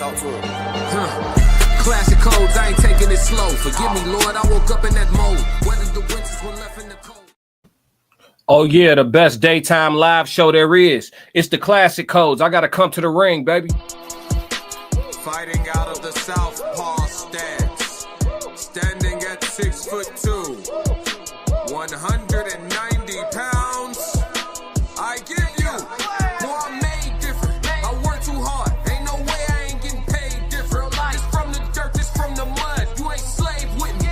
Talk to him. Classic codes, I ain't taking it slow. Forgive me, Lord, I woke up in that mode. Whether the winters were left in the cold. Oh yeah, the best daytime live show there is. It's the Classic Codes. I gotta come to the ring, baby. Fighting out of the southpaw stance, standing at 6'2", 190 pounds. I give you, boy, I'm made different. I work too hard. Ain't no way I ain't getting paid different. This from the dirt, this from the mud. You ain't slave with me.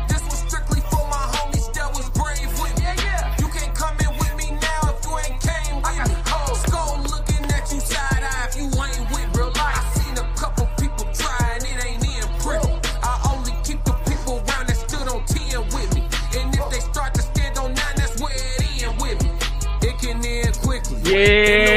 This was strictly for my homies that was brave with me. You can't come in with me now if you ain't came with me. Skull looking at you side eye if you ain't with real life. I seen a couple people try and it ain't in pretty. I only keep the people around that stood on 10 with me. And if they start to stand on 9, that's where it end with me. It can end quickly. Yeah.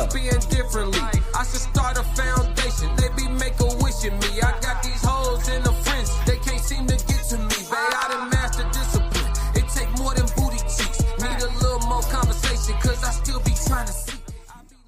Spin differently. I should start a foundation. They be make-a-wishing me. I got these hoes in the fringe. They can't seem to get to me. Babe, I done mastered discipline. It take more than booty cheeks. Need a little more conversation, cause I still be trying to see.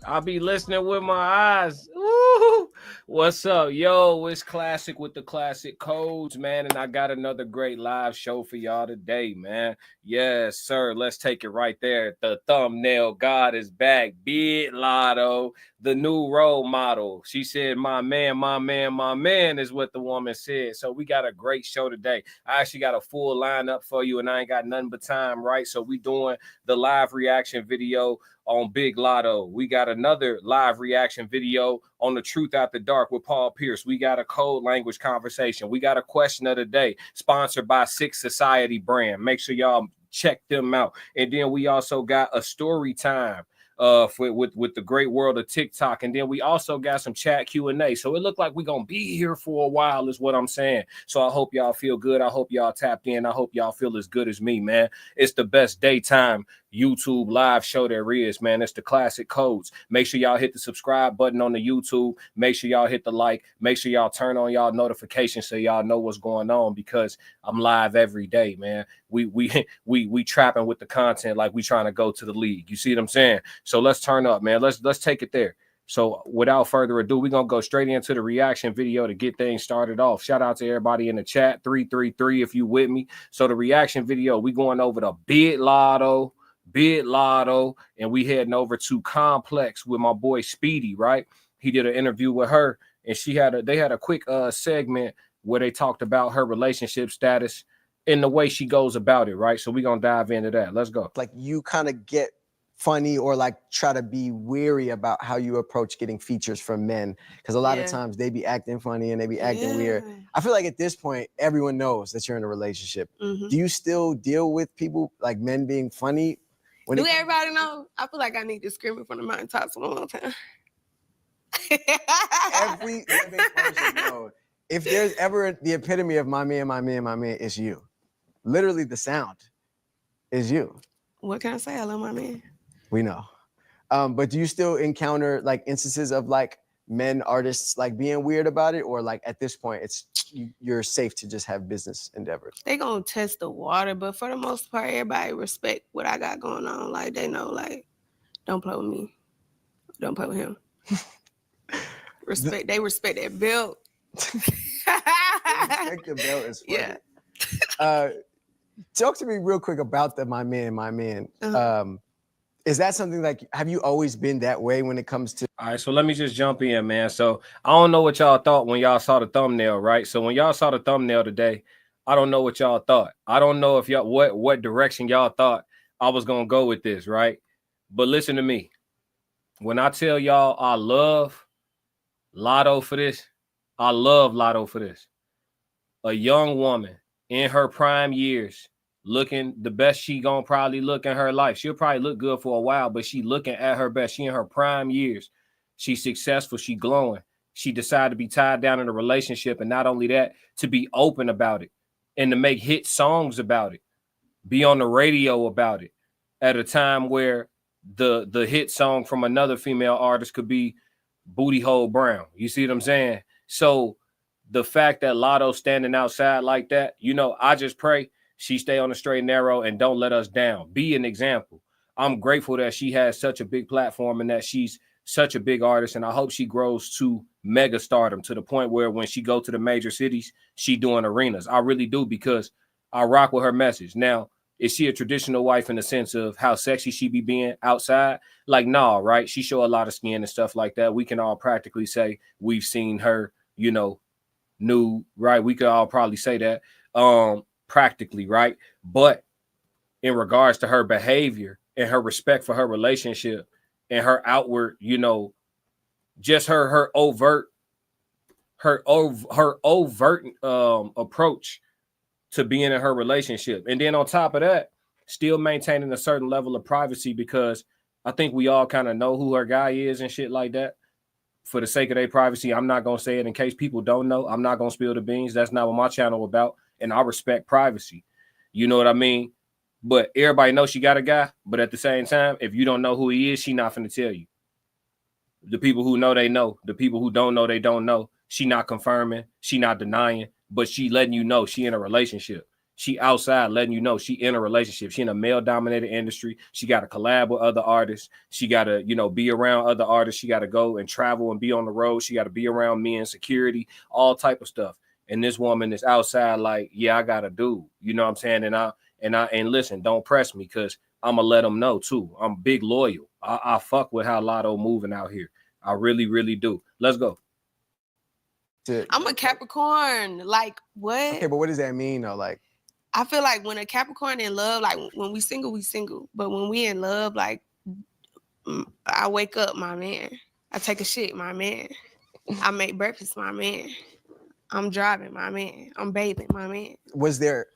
I'll be listening with my eyes. Ooh. What's up, yo? It's Classic with the Classic Codes, man, and I got another great live show for y'all today, man. Yes, sir. Let's take it right there. The thumbnail god is back. Big Latto, the new role model. She said, my man is what the woman said. So we got a great show today. I actually got a full lineup for you, and I ain't got nothing but time, right? So we doing the live reaction video on Big Latto. We got another live reaction video on The Truth After Dark with Paul Pierce. We got a code language conversation. We got a question of the day sponsored by Six Society brand. Make sure y'all check them out. And then we also got a story time with the great world of TikTok. And then we also got some chat Q&A. So it looked like we're going to be here for a while is what I'm saying. So I hope y'all feel good. I hope y'all tapped in. I hope y'all feel as good as me, man. It's the best daytime YouTube live show there is, man. It's the Classic Codes. Make sure y'all hit the subscribe button on the YouTube. Make sure y'all hit the like. Make sure y'all turn on y'all notifications so y'all know what's going on, because I'm live every day, man. We trapping with the content like we trying to go to the league. You see what I'm saying? So let's turn up, man. Let's take it there. So without further ado, we're going to go straight into the reaction video to get things started off. Shout out to everybody in the chat, 333 if you with me. So the reaction video, we going over to Big Latto, and we heading over to Complex with my boy Speedy, right? He did an interview with her, and they had a quick segment where they talked about her relationship status and the way she goes about it, right? So we're going to dive into that. Let's go. Like, you kind of get funny or like try to be weary about how you approach getting features from men, because a lot of times they be acting funny and they be acting weird. I feel like at this point everyone knows that you're in a relationship. Do you still deal with people like men being funny? Do everybody know? I feel like I need to scream in front of my talks one more time. Every living person knows. If there's ever the epitome of my man, it's you. Literally the sound is you. What can I say? I love my man. We know. But do you still encounter like instances of like men artists like being weird about it, or like at this point it's you're safe to just have business endeavors? They gonna test the water, but for the most part, everybody respect what I got going on. Like, they know, like, don't play with me, don't play with him. They respect that belt. Respect the belt is funny. Yeah. Talk to me real quick about the my man. Is that something like, have you always been that way when it comes to? All right, so let me just jump in, man. So I don't know what y'all thought when y'all saw the thumbnail, right? So when y'all saw the thumbnail today, I don't know what y'all thought. I don't know if y'all what direction y'all thought I was gonna go with this, right? But listen to me. When I tell y'all I love Latto for this, I love Latto for this. A young woman in her prime years, looking the best she gonna probably look in her life. She'll probably look good for a while, but she looking at her best. She in her prime years. She's successful. She glowing. She decided to be tied down in a relationship, and not only that, to be open about it and to make hit songs about it, be on the radio about it at a time where the hit song from another female artist could be Booty Hole Brown. You see what I'm saying? So the fact that Latto's standing outside like that, you know, I just pray she stay on the straight and narrow and don't let us down. Be an example. I'm grateful that she has such a big platform and that she's such a big artist, and I hope she grows to mega stardom to the point where when she go to the major cities, she doing arenas. I really do, because I rock with her message. Now, is she a traditional wife in the sense of how sexy she be being outside? Like, nah, right? She show a lot of skin and stuff like that. We can all practically say we've seen her, you know, nude, right? We could all probably say that practically, right? But in regards to her behavior and her respect for her relationship and her outward, you know, just her overt approach to being in her relationship. And then on top of that, still maintaining a certain level of privacy, because I think we all kind of know who her guy is and shit like that. For the sake of their privacy, I'm not going to say it in case people don't know. I'm not going to spill the beans. That's not what my channel about. And I respect privacy. You know what I mean? But everybody knows she got a guy. But at the same time, if you don't know who he is, she not finna tell you. The people who know, they know. The people who don't know, they don't know. She not confirming. She not denying. But she letting you know she in a relationship. She outside letting you know she in a relationship. She in a male-dominated industry. She got to collab with other artists. She got to, you know, be around other artists. She got to go and travel and be on the road. She got to be around men, security, all type of stuff. And this woman is outside like, yeah, I got to do. You know what I'm saying? And listen, don't press me, because I'm going to let them know too. I'm big loyal. I fuck with how Latto moving out here. I really, really do. Let's go. I'm a Capricorn. Like, what? Okay, but what does that mean though? Like, I feel like when a Capricorn in love, like when we single, we single. But when we in love, like, I wake up, my man. I take a shit, my man. I make breakfast, my man. I'm driving, my man. I'm bathing, my man. was there?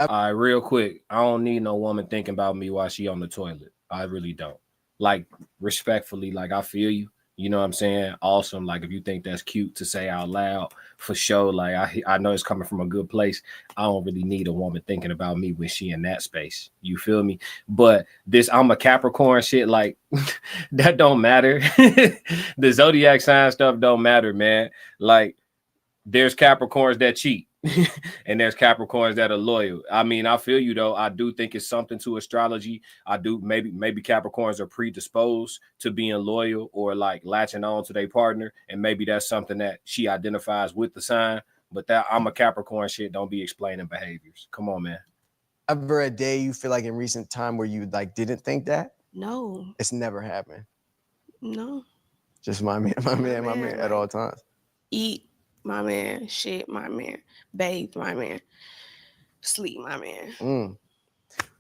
All right, real quick. I don't need no woman thinking about me while she on the toilet. I really don't. Like, respectfully, like, I feel you. You know what I'm saying? Awesome. Like, if you think that's cute to say out loud, for sure. Like, I know it's coming from a good place. I don't really need a woman thinking about me when she in that space. You feel me? But this, I'm a Capricorn shit, like, that don't matter. The zodiac sign stuff don't matter, man. Like, there's Capricorns that cheat. And there's Capricorns that are loyal. I mean, I feel you though. I do think it's something to astrology. I do. Maybe Capricorns are predisposed to being loyal or like latching on to their partner, and maybe that's something that she identifies with the sign. But that I'm a Capricorn shit don't be explaining behaviors. Come on, man. Ever a day you feel like in recent time where you like didn't think that? No. It's never happened. No. Just my man at all times. Eat, my man. Shit, my man. Bathe, my man. Sleep, my man.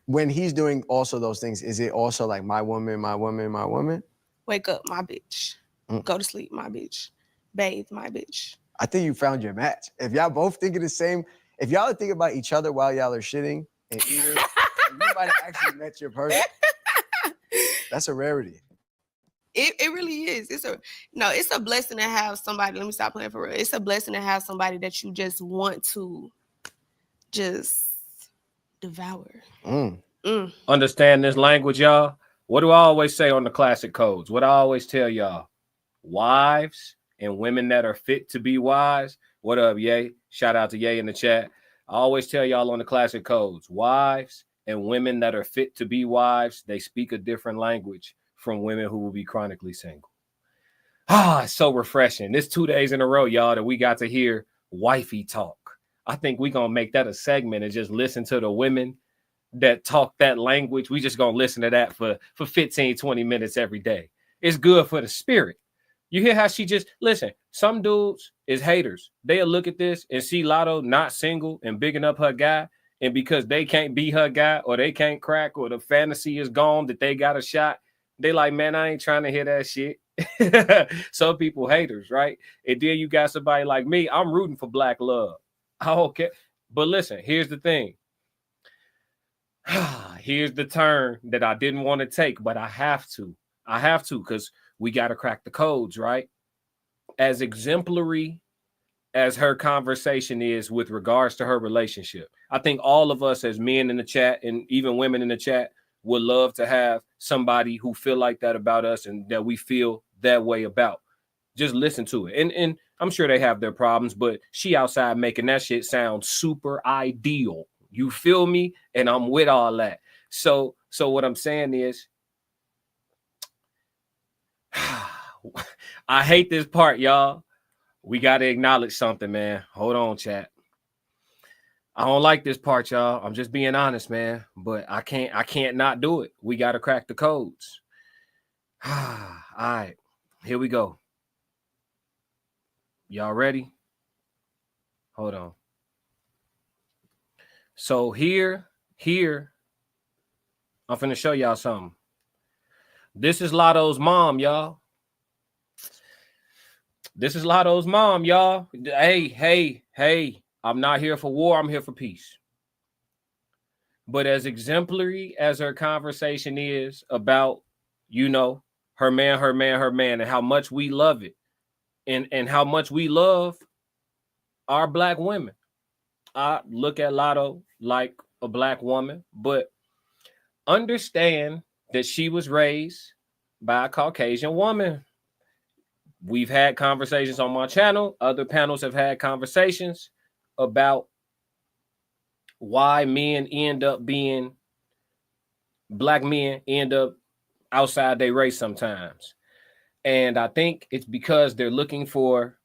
When he's doing also those things, is it also like my woman, my woman, my woman? Wake up, my bitch. Go to sleep, my bitch. Bathe, my bitch. I think you found your match. If y'all both thinking the same, if y'all are thinking about each other while y'all are shitting and eating, you might have actually met your person. That's a rarity. It really is. It's a blessing to have somebody. Let me stop playing for real. It's a blessing to have somebody that you just want to just devour. Understand this language, y'all? What do I always say on the classic codes? What I always tell y'all? Wives and women that are fit to be wives. What up, Ye? Shout out to Ye in the chat. I always tell y'all on the classic codes, wives and women that are fit to be wives, they speak a different language from women who will be chronically single. It's so refreshing. This 2 days in a row, y'all, that we got to hear wifey talk. I think we're going to make that a segment and just listen to the women that talk that language. We just going to listen to that for 15, 20 minutes every day. It's good for the spirit. You hear how she just, listen, some dudes is haters. They'll look at this and see Latto not single and bigging up her guy. And because they can't be her guy or they can't crack or the fantasy is gone that they got a shot, they like, man, I ain't trying to hear that shit. Some people haters, right? And then you got somebody like me. I'm rooting for black love. Okay. But listen, here's the thing. Here's the turn that I didn't want to take, but I have to because we got to crack the codes, right? As exemplary as her conversation is with regards to her relationship, I think all of us as men in the chat and even women in the chat would love to have somebody who feel like that about us and that we feel that way about. Just listen to it. And I'm sure they have their problems, but she outside making that shit sound super ideal. You feel me? And I'm with all that. So what I'm saying is, I hate this part, y'all. We got to acknowledge something, man. Hold on, chat. I don't like this part, y'all. I'm just being honest, man. But I can't not do it. We got to crack the codes. All right, here we go. Y'all ready? Hold on. So here, I'm finna show y'all something. This is Latto's mom, y'all. This is Latto's mom, y'all. Hey. I'm not here for war. I'm here for peace. But as exemplary as her conversation is about, you know, her man, and how much we love it, and how much we love our Black women. I look at Latto like a Black woman, but understand that she was raised by a Caucasian woman. We've had conversations on my channel. Other panels have had conversations about why Black men end up outside their race sometimes. And I think it's because they're looking for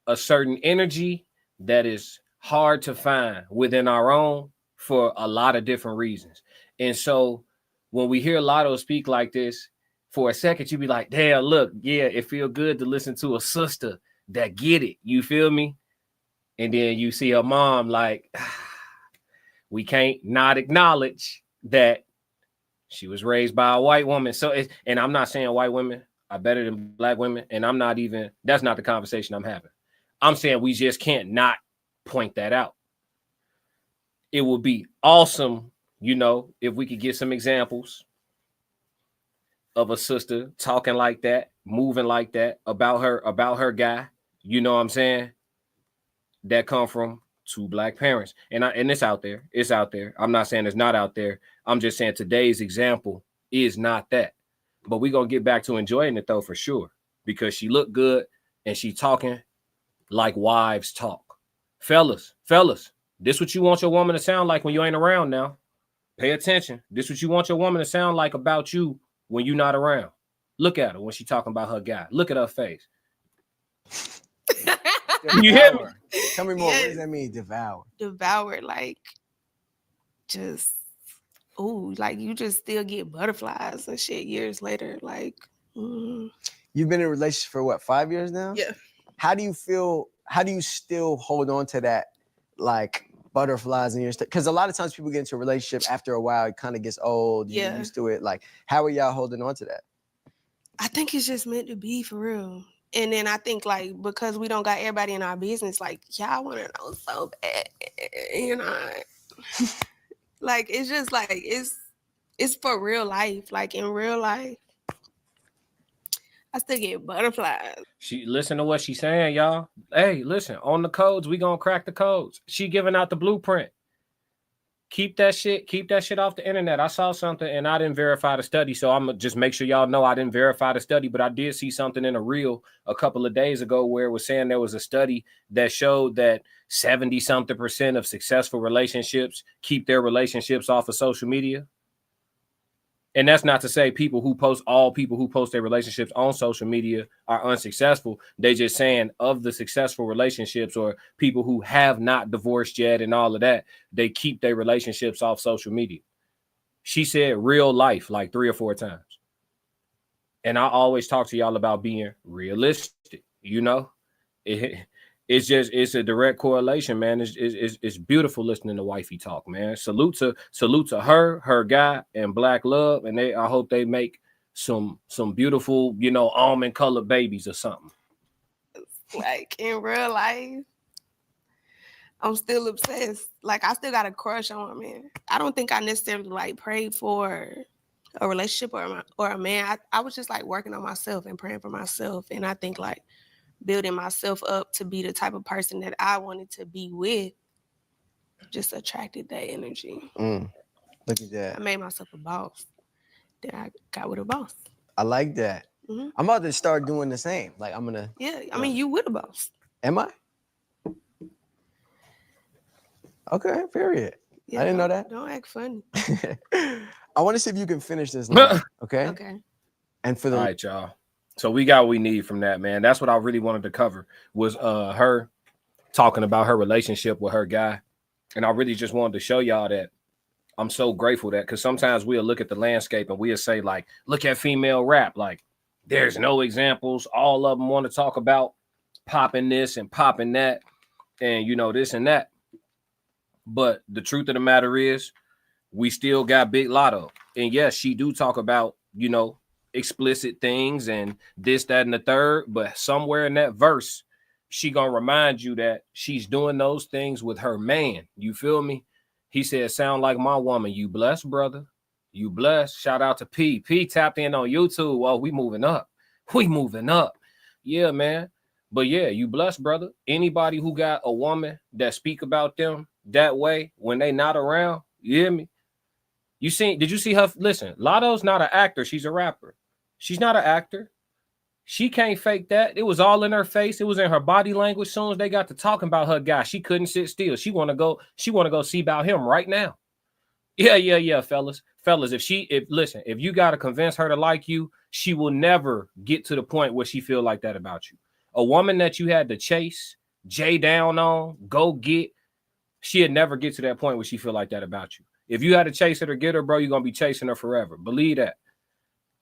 a certain energy that is hard to find within our own for a lot of different reasons. And so when we hear Latto speak like this, for a second, you be like, damn, look, yeah, it feel good to listen to a sister that get it. You feel me? And then you see her mom like, we can't not acknowledge that she was raised by a white woman. So, and I'm not saying white women are better than Black women. And that's not the conversation I'm having. I'm saying we just can't not point that out. It would be awesome, you know, if we could get some examples of a sister talking like that, moving like that about her guy, you know what I'm saying, that come from two Black parents. And it's out there. It's out there. I'm not saying it's not out there. I'm just saying today's example is not that. But we're going to get back to enjoying it, though, for sure, because she looked good and she talking like wives talk. Fellas, this what you want your woman to sound like when you ain't around now. Pay attention. This what you want your woman to sound like about you when you're not around. Look at her when she talking about her guy. Look at her face. You hear me? Tell me more. What does that mean, devour? Devour, like, just, like you just still get butterflies and shit years later. Like, You've been in a relationship for what, 5 years now? Yeah. How do you feel? How do you still hold on to that, like, butterflies in your stuff? Because a lot of times people get into a relationship after a while, it kind of gets old. You get used to it. Like, how are y'all holding on to that? I think it's just meant to be, for real. And then I think, like, because we don't got everybody in our business, like, y'all want to know so bad, you know. Like, it's just like, it's for real life. Like, in real life, I still get butterflies. She listen to what she's saying, y'all. Hey, listen, on the codes, we gonna crack the codes. She giving out the blueprint. Keep that shit off the internet. I saw something and I didn't verify the study, so I'm gonna just make sure y'all know I didn't verify the study, but I did see something in a reel a couple of days ago where it was saying there was a study that showed that 70-something% of successful relationships keep their relationships off of social media. And that's not to say all people who post their relationships on social media are unsuccessful. They just saying of the successful relationships or people who have not divorced yet and all of that, they keep their relationships off social media. She said real life like 3 or 4 times. And I always talk to y'all about being realistic, you know? It's a direct correlation, man. It's beautiful listening to wifey talk, man. Salute to her guy, and Black love, and I hope they make some beautiful, you know, almond colored babies or something. Like, in real life, I'm still obsessed. Like, I still got a crush on a man. I don't think I necessarily like prayed for a relationship or a man. I was just like working on myself and praying for myself, and I think like building myself up to be the type of person that I wanted to be with just attracted that energy. Look at that. I made myself a boss. Then I got with a boss. I like that. Mm-hmm. I'm about to start doing the same. Like, I'm gonna. Yeah, I mean, you with a boss. Am I? Okay, period. Yeah, I didn't know that. Don't act funny. I want to see if you can finish this line, okay? Okay. And for the all right, y'all. So we got what we need from that, man. That's what I really wanted to cover was her talking about her relationship with her guy. And I really just wanted to show y'all that I'm so grateful that, because sometimes we'll look at the landscape and we'll say, like, look at female rap. Like, there's no examples. All of them want to talk about popping this and popping that and, you know, this and that. But the truth of the matter is, we still got Big Latto. And yes, she do talk about, you know, explicit things and this, that, and the third. But somewhere in that verse, she gonna remind you that she's doing those things with her man. You feel me? He said, sound like my woman. You blessed, brother. You blessed. Shout out to P. P tapped in on YouTube. Well, we moving up. We moving up. Yeah, man. But yeah, you blessed, brother. Anybody who got a woman that speak about them that way when they not around, you hear me? Did you see her? Listen, Latto's not an actor. She's a rapper. She's not an actor. She can't fake that. It was all in her face. It was in her body language. As soon as they got to talking about her guy, she couldn't sit still. She want to go see about him right now. Yeah, fellas. If you got to convince her to like you, she will never get to the point where she feel like that about you. A woman that you had to chase, J down on, go get, she'd never get to that point where she feel like that about you. If you had to chase her to get her, bro, you're gonna be chasing her forever. Believe that.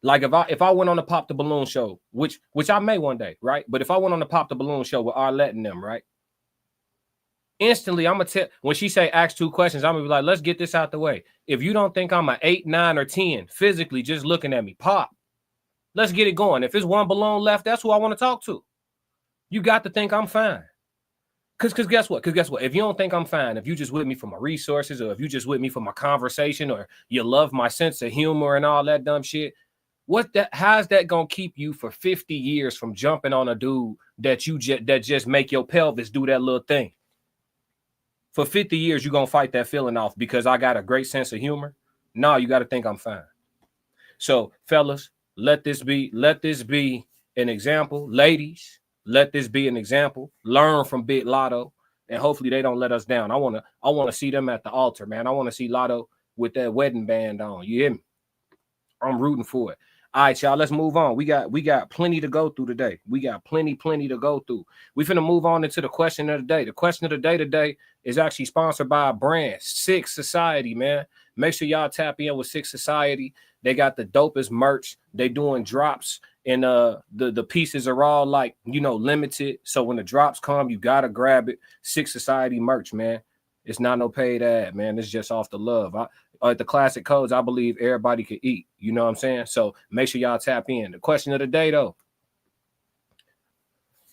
Like if I went on the Pop the Balloon show, which I may one day, right? But if I went on the Pop the Balloon show with Arlette and them, right? Instantly, I'm gonna tell, when she say ask 2 questions, I'm gonna be like, let's get this out the way. If you don't think I'm an 8, 9, or 10 physically, just looking at me, pop. Let's get it going. If it's one balloon left, that's who I want to talk to. You got to think I'm fine. Cause guess what? If you don't think I'm fine, if you just with me for my resources, or if you just with me for my conversation, or you love my sense of humor and all that dumb shit, how's that gonna keep you for 50 years from jumping on a dude that just make your pelvis do that little thing? For 50 years, you're gonna fight that feeling off because I got a great sense of humor? No, you got to think I'm fine. So, fellas, let this be an example. Ladies, let this be an example. Learn from Big Latto, and hopefully they don't let us down. I wanna see them at the altar, man. I want to see Latto with that wedding band on. You hear me? I'm rooting for it. All right, y'all, let's move on. We got plenty to go through today. We got plenty to go through. We finna move on into the question of the day. The question of the day today is actually sponsored by a brand, Six Society, man. Make sure y'all tap in with Six Society. They got the dopest merch. They doing drops, and the pieces are all like, you know, limited. So when the drops come, you gotta grab it. Six Society merch, man. It's not no paid ad, man. It's just off the love. At the classic codes, I believe everybody could eat. You know what I'm saying? So make sure y'all tap in. The question of the day, though,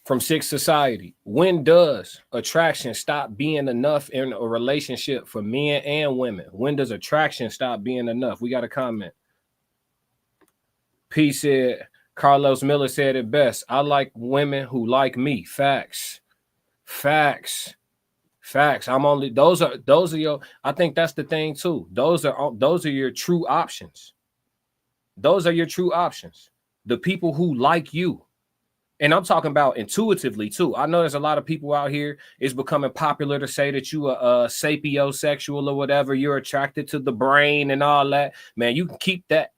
from Six Society: when does attraction stop being enough in a relationship for men and women? When does attraction stop being enough? We got a comment. P said, Carlos Miller said it best. I like women who like me. Facts. I'm only those are your, I think that's the thing too. Those are your true options. Those are your true options. The people who like you. And I'm talking about intuitively too. I know there's a lot of people out here. It's becoming popular to say that you are sapiosexual or whatever. You're attracted to the brain and all that. Man, you can keep that.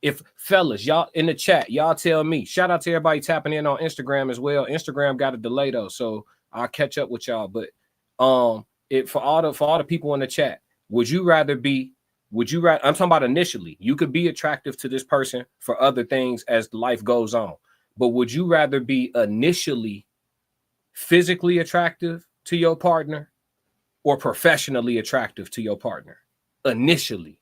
If fellas, y'all in the chat, y'all tell me. Shout out to everybody tapping in on Instagram as well. Instagram got a delay though, so I'll catch up with y'all. But for all the people in the chat, I'm talking about initially. You could be attractive to this person for other things as life goes on. But would you rather be initially physically attractive to your partner or professionally attractive to your partner? Initially.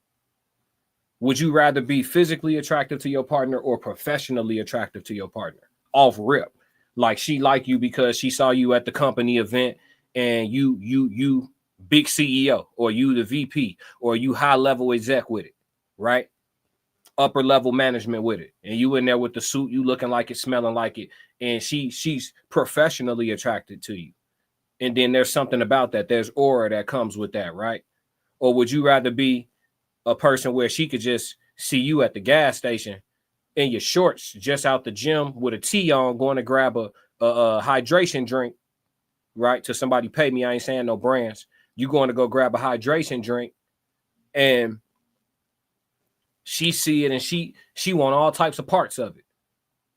Would you rather be physically attractive to your partner or professionally attractive to your partner? Off rip. Like she liked you because she saw you at the company event and you big CEO, or you the VP, or you high level exec with it, right? Upper level management with it. And you in there with the suit, you looking like it, smelling like it. And she's professionally attracted to you. And then there's something about that. There's aura that comes with that, right? Or would you rather be a person where she could just see you at the gas station in your shorts, just out the gym with a tee on, going to grab a hydration drink, right? To somebody pay me. I ain't saying no brands. You going to go grab a hydration drink, and she see it, and she want all types of parts of it.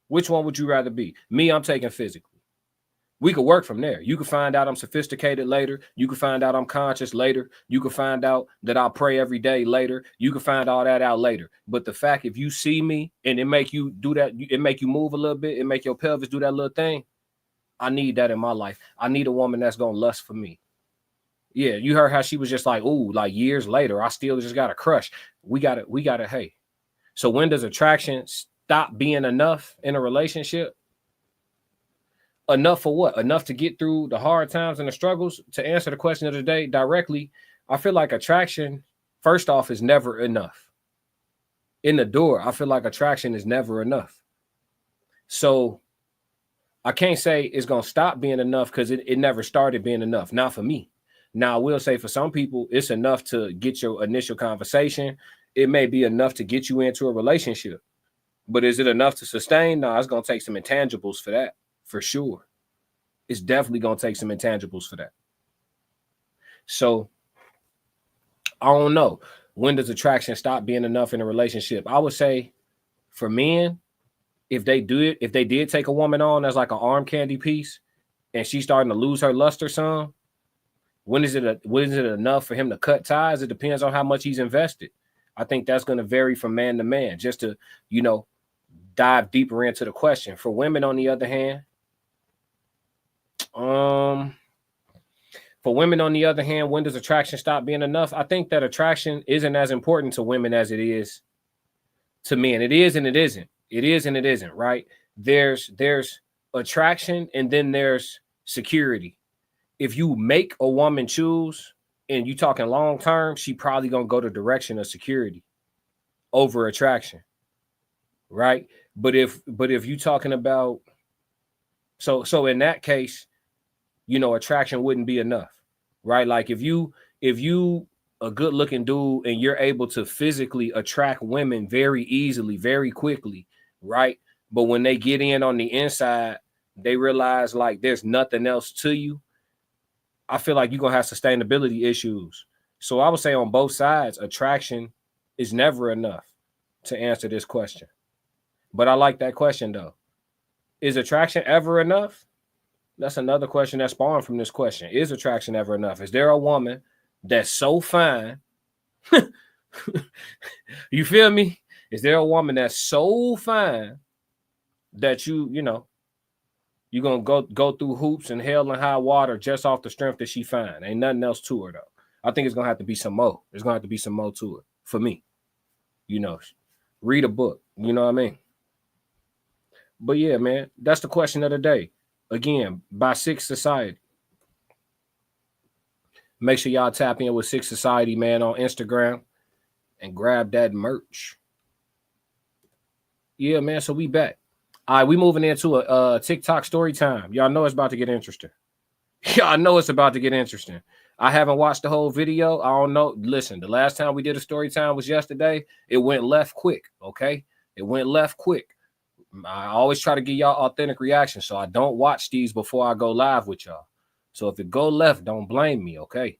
Which one would you rather be? Me, I'm taking physically. We could work from there. You could find out I'm sophisticated later. You could find out I'm conscious later. You could find out that I pray every day later. You could find all that out later. But the fact, if you see me and it make you do that, it make you move a little bit, it make your pelvis do that little thing, I need that in my life. I need a woman that's going to lust for me. Yeah, you heard how she was just like, ooh, like years later, I still just got a crush. We got to, hey. So when does attraction stop being enough in a relationship? Enough for what? Enough to get through the hard times and the struggles? To answer the question of the day directly, I feel like attraction, first off, is never enough. In the door, I feel like attraction is never enough. So I can't say it's going to stop being enough because it never started being enough. Not for me. Now, I will say for some people, it's enough to get your initial conversation. It may be enough to get you into a relationship. But is it enough to sustain? No, it's going to take some intangibles for that. For sure. It's definitely going to take some intangibles for that. So, I don't know. When does attraction stop being enough in a relationship? I would say for men, if they did take a woman on as like an arm candy piece and she's starting to lose her luster some, when is it enough for him to cut ties? It depends on how much he's invested. I think that's going to vary from man to man, just to, dive deeper into the question. For women, on the other hand, when does attraction stop being enough? I think that attraction isn't as important to women as it is to men. It is and it isn't. It is and it isn't, right? There's attraction and then there's security. If you make a woman choose and you talking long term, she probably gonna go the direction of security over attraction, right? But if you talking about so in that case, attraction wouldn't be enough, right? Like if you a good looking dude and you're able to physically attract women very easily, very quickly, right? But when they get in on the inside, they realize like there's nothing else to you. I feel like you're going to have sustainability issues. So I would say on both sides, attraction is never enough to answer this question. But I like that question, though. Is attraction ever enough? That's another question that spawned from this question. Is attraction ever enough? Is there a woman that's so fine? You feel me? Is there a woman that's so fine that you're going to go through hoops and hell and high water just off the strength that she fine? Ain't nothing else to her, though. I think it's going to have to be some more. There's going to have to be some more to it for me. Read a book. You know what I mean? But yeah, man, that's the question of the day. Again, by Six Society. Make sure y'all tap in with Six Society, man, on Instagram and grab that merch. Yeah, man, so we back. All right, we moving into a TikTok story time. Y'all know it's about to get interesting. I haven't watched the whole video. I don't know. Listen, the last time we did a story time was yesterday. It went left quick, okay? It went left quick. I always try to give y'all authentic reactions, so I don't watch these before I go live with y'all. So if it go left, don't blame me, okay?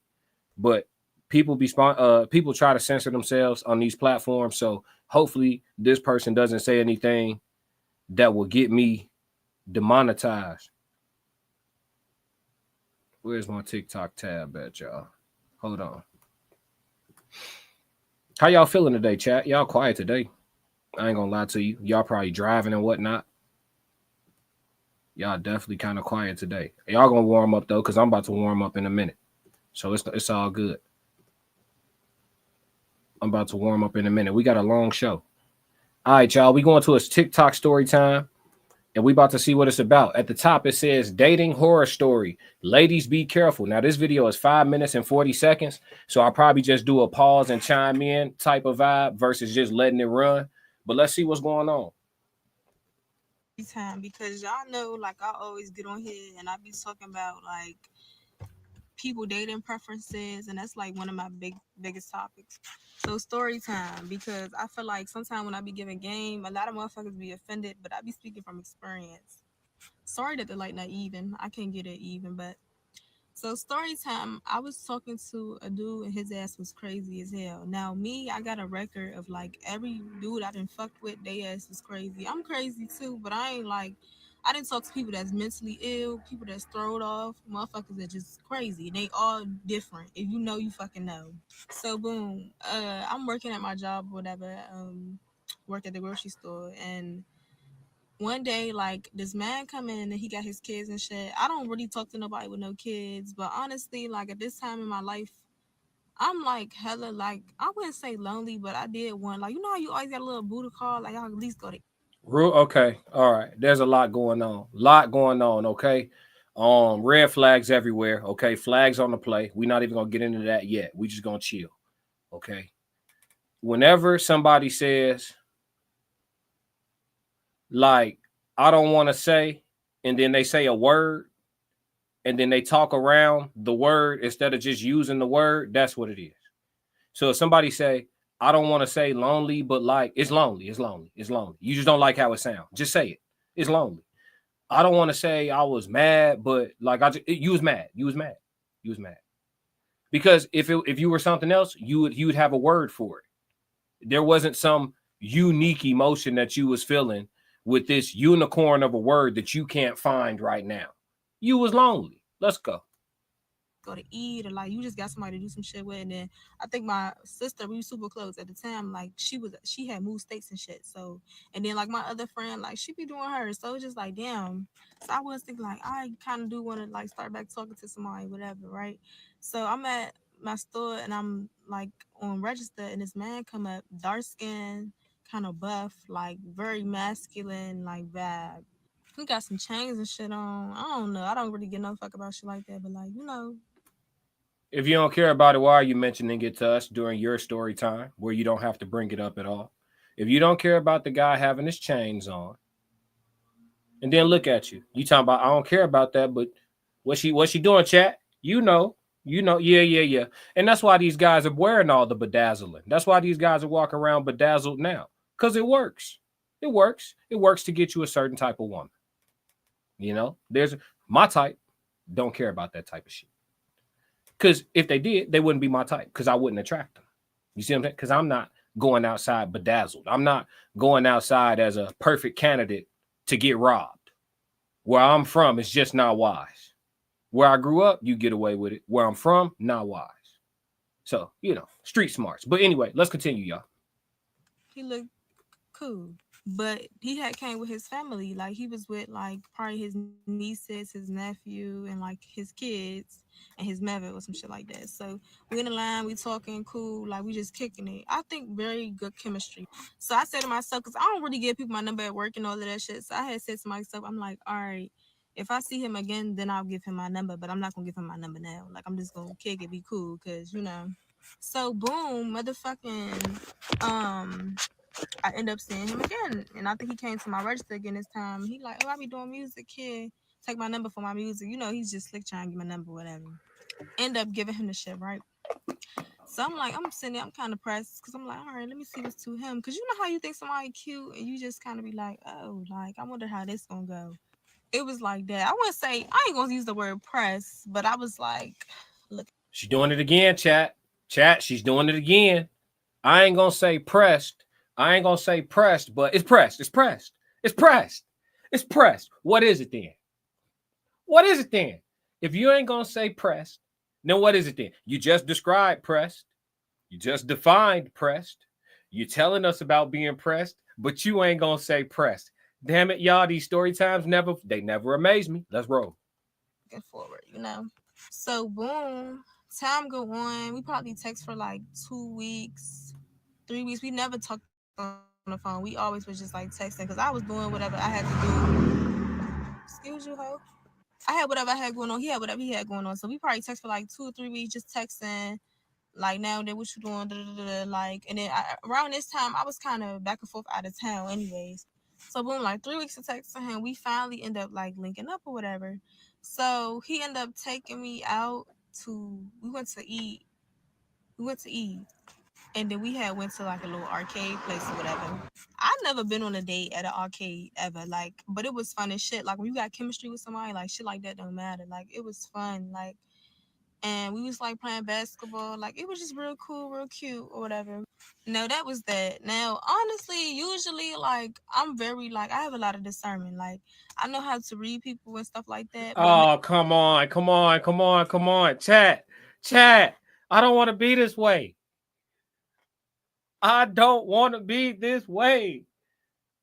But people try to censor themselves on these platforms, so hopefully this person doesn't say anything that will get me demonetized. Where's my TikTok tab at, y'all? Hold on. How y'all feeling today, chat? Y'all quiet today. I ain't gonna lie to you. Y'all probably driving and whatnot. Y'all definitely kind of quiet today. Y'all gonna warm up though, because I'm about to warm up in a minute. So it's all good. I'm about to warm up in a minute. We got a long show. All right, y'all. We going to a TikTok story time. And we about to see what it's about. At the top, it says dating horror story. Ladies, be careful. Now, this video is 5 minutes and 40 seconds. So I'll probably just do a pause and chime in type of vibe versus just letting it run. But let's see what's going on. Time, because y'all know, like, I always get on here and I be talking about like people dating preferences, and that's like one of my biggest topics. So story time, because I feel like sometimes when I be giving game, a lot of motherfuckers be offended, but I be speaking from experience. Sorry that they're like not even. I can't get it even, but So story time, I was talking to a dude and his ass was crazy as hell. Now me, I got a record of like every dude I done fucked with, they ass was crazy. I'm crazy too, but I ain't like I didn't talk to people that's mentally ill, people that's throwed off, motherfuckers that just crazy. They all different. If you know, you fucking know. So boom, I'm working at my job or whatever, work at the grocery store, and one day, like this man come in and he got his kids and shit. I don't really talk to nobody with no kids, but honestly, like at this time in my life, I'm like hella like I wouldn't say lonely, but I did one. Like you know how you always got a little Buddha call, like y'all at least go to. Okay, all right. There's a lot going on. Lot going on. Okay. Red flags everywhere. Okay, flags on the play. We're not even gonna get into that yet. We just gonna chill. Okay. Whenever somebody says like I don't want to say, and then they say a word, and then they talk around the word instead of just using the word, that's what it is. So if somebody say, I don't want to say lonely, but like it's lonely, it's lonely, it's lonely. You just don't like how it sounds. Just say it. It's lonely. I don't want to say I was mad, but like you was mad. You was mad. You was mad. Because if you were something else, you would have a word for it. There wasn't some unique emotion that you was feeling with this unicorn of a word that you can't find right now. You was lonely. Let's go. Go to eat or like you just got somebody to do some shit with. And then I think my sister, we were super close at the time, like she had moved states and shit. So and then like my other friend, like she be doing hers. So it's just like damn. So I was thinking like I kind of do want to like start back talking to somebody, whatever, right? So I'm at my store and I'm like on register and this man come up, dark skin, kind of buff, like very masculine, like vibe. He got some chains and shit on. I don't know. I don't really get no fuck about shit like that, but like, you know, If you don't care about it, why are you mentioning it to us during your story time where you don't have to bring it up at all? If you don't care about the guy having his chains on, and then look at you, you talking about I don't care about that, but what she doing, chat? Yeah. And that's why these guys are wearing all the bedazzling. That's why these guys are walking around bedazzled now. Because it works. It works. It works to get you a certain type of woman. There's my type, don't care about that type of shit. Because if they did, they wouldn't be my type because I wouldn't attract them. You see what I'm saying? Because I'm not going outside bedazzled. I'm not going outside as a perfect candidate to get robbed. Where I'm from, it's just not wise. Where I grew up, you get away with it. Where I'm from, not wise. So, street smarts. But anyway, let's continue, y'all. he looked cool. But he had came with his family. Like he was with like probably his nieces, his nephew, and like his kids and his mother or some shit like that. So we in the line, we talking cool, like we just kicking it. I think very good chemistry. So I said to myself, because I don't really give people my number at work and all of that shit. So I had said to myself, I'm like, all right, if I see him again, then I'll give him my number, but I'm not gonna give him my number now. Like I'm just gonna kick it, be cool, cause you know. So boom, motherfucking I end up seeing him again, and I think he came to my register again this time. He like, oh, I be doing music, kid. Take my number for my music. You know, he's just slick trying to get my number, whatever. End up giving him the shit, right? So I'm like, I'm sitting there, I'm kind of pressed because I'm like, all right, let me see what's to him. Because you know how you think somebody cute and you just kind of be like, oh, like, I wonder how this gonna go. It was like that. I wouldn't say, I ain't gonna use the word press, but I was like, look. She's doing it again, chat. Chat, she's doing it again. I ain't gonna say pressed. I ain't gonna say pressed, but it's pressed. It's pressed. It's pressed. It's pressed. What is it then? What is it then? If you ain't gonna say pressed, then what is it then? You just described pressed. You just defined pressed. You're telling us about being pressed, but you ain't gonna say pressed. Damn it, y'all. These story times never amaze me. Let's roll. Looking forward, you know. So boom, time go on. We probably text for like 2 weeks, 3 weeks. We never talked on the phone. We always was just like texting because I was doing whatever I had to do. Excuse you, ho. I had whatever I had going on. He had whatever he had going on. So we probably text for like 2 or 3 weeks, just texting. Like now, then what you doing? Da, da, da, da. Like, and then around this time, I was kind of back and forth out of town, anyways. So boom, like 3 weeks of texting him, we finally end up like linking up or whatever. So he ended up taking me out to. We went to eat. We went to eat. And then we had went to like a little arcade place or whatever. I never been on a date at an arcade ever, like, but it was fun as shit. Like when you got chemistry with somebody, like shit like that don't matter. Like it was fun. Like and we was like playing basketball. Like it was just real cool, real cute, or whatever. No, that was that. Now, honestly, usually like I'm very like I have a lot of discernment. Like I know how to read people and stuff like that. But Oh, come on. Chat. I don't want to be this way. I don't want to be this way.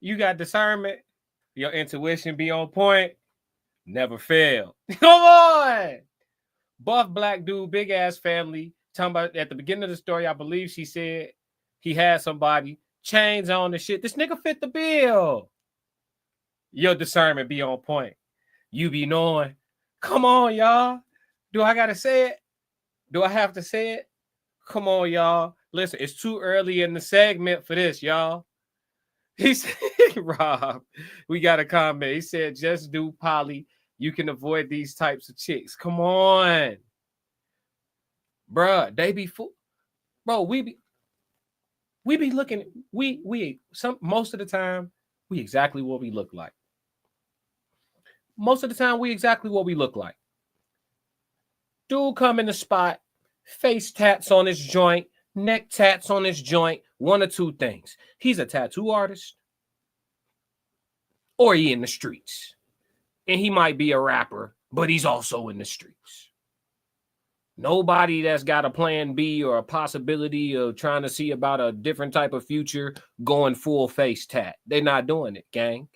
You got discernment. Your intuition be on point. Never fail. Come on. Buff black dude, big ass family. Talking about at the beginning of the story, I believe she said he had somebody, chains on the shit. This nigga fit the bill. Your discernment be on point. You be knowing. Come on, y'all. Do I gotta say it? Do I have to say it? Come on, y'all. Listen, it's too early in the segment for this, y'all. He said, Rob, we got a comment. He said, just do poly. You can avoid these types of chicks. Come on. Bruh, they be full. Bro, we be looking, most of the time, we exactly what we look like. Most of the time, we exactly what we look like. Dude come in the spot, face tats on his joint, neck tats on his joint, one or two things. He's a tattoo artist, or he in the streets. And he might be a rapper, but he's also in the streets. Nobody that's got a plan B or a possibility of trying to see about a different type of future going full face tat. They're not doing it, gang.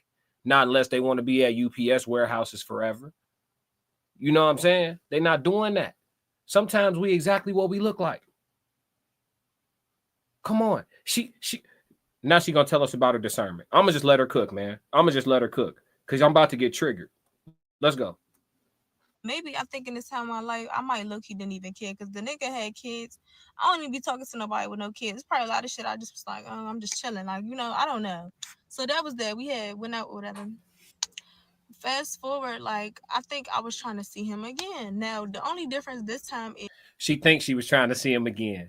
Not unless they want to be at UPS warehouses forever. You know what I'm saying? They're not doing that. Sometimes we exactly what we look like. Come on. Now she gonna tell us about her discernment. I'm gonna just let her cook, man. I'm gonna just let her cook because I'm about to get triggered. Let's go. maybe I think in this time of my life, I might look he didn't even care because the nigga had kids. I don't even be talking to nobody with no kids. It's probably a lot of shit I just was like, oh, I'm just chilling. Like, I don't know. So that was that. We went out, whatever. Fast forward, like, I think I was trying to see him again. Now, the only difference this time is she thinks she was trying to see him again.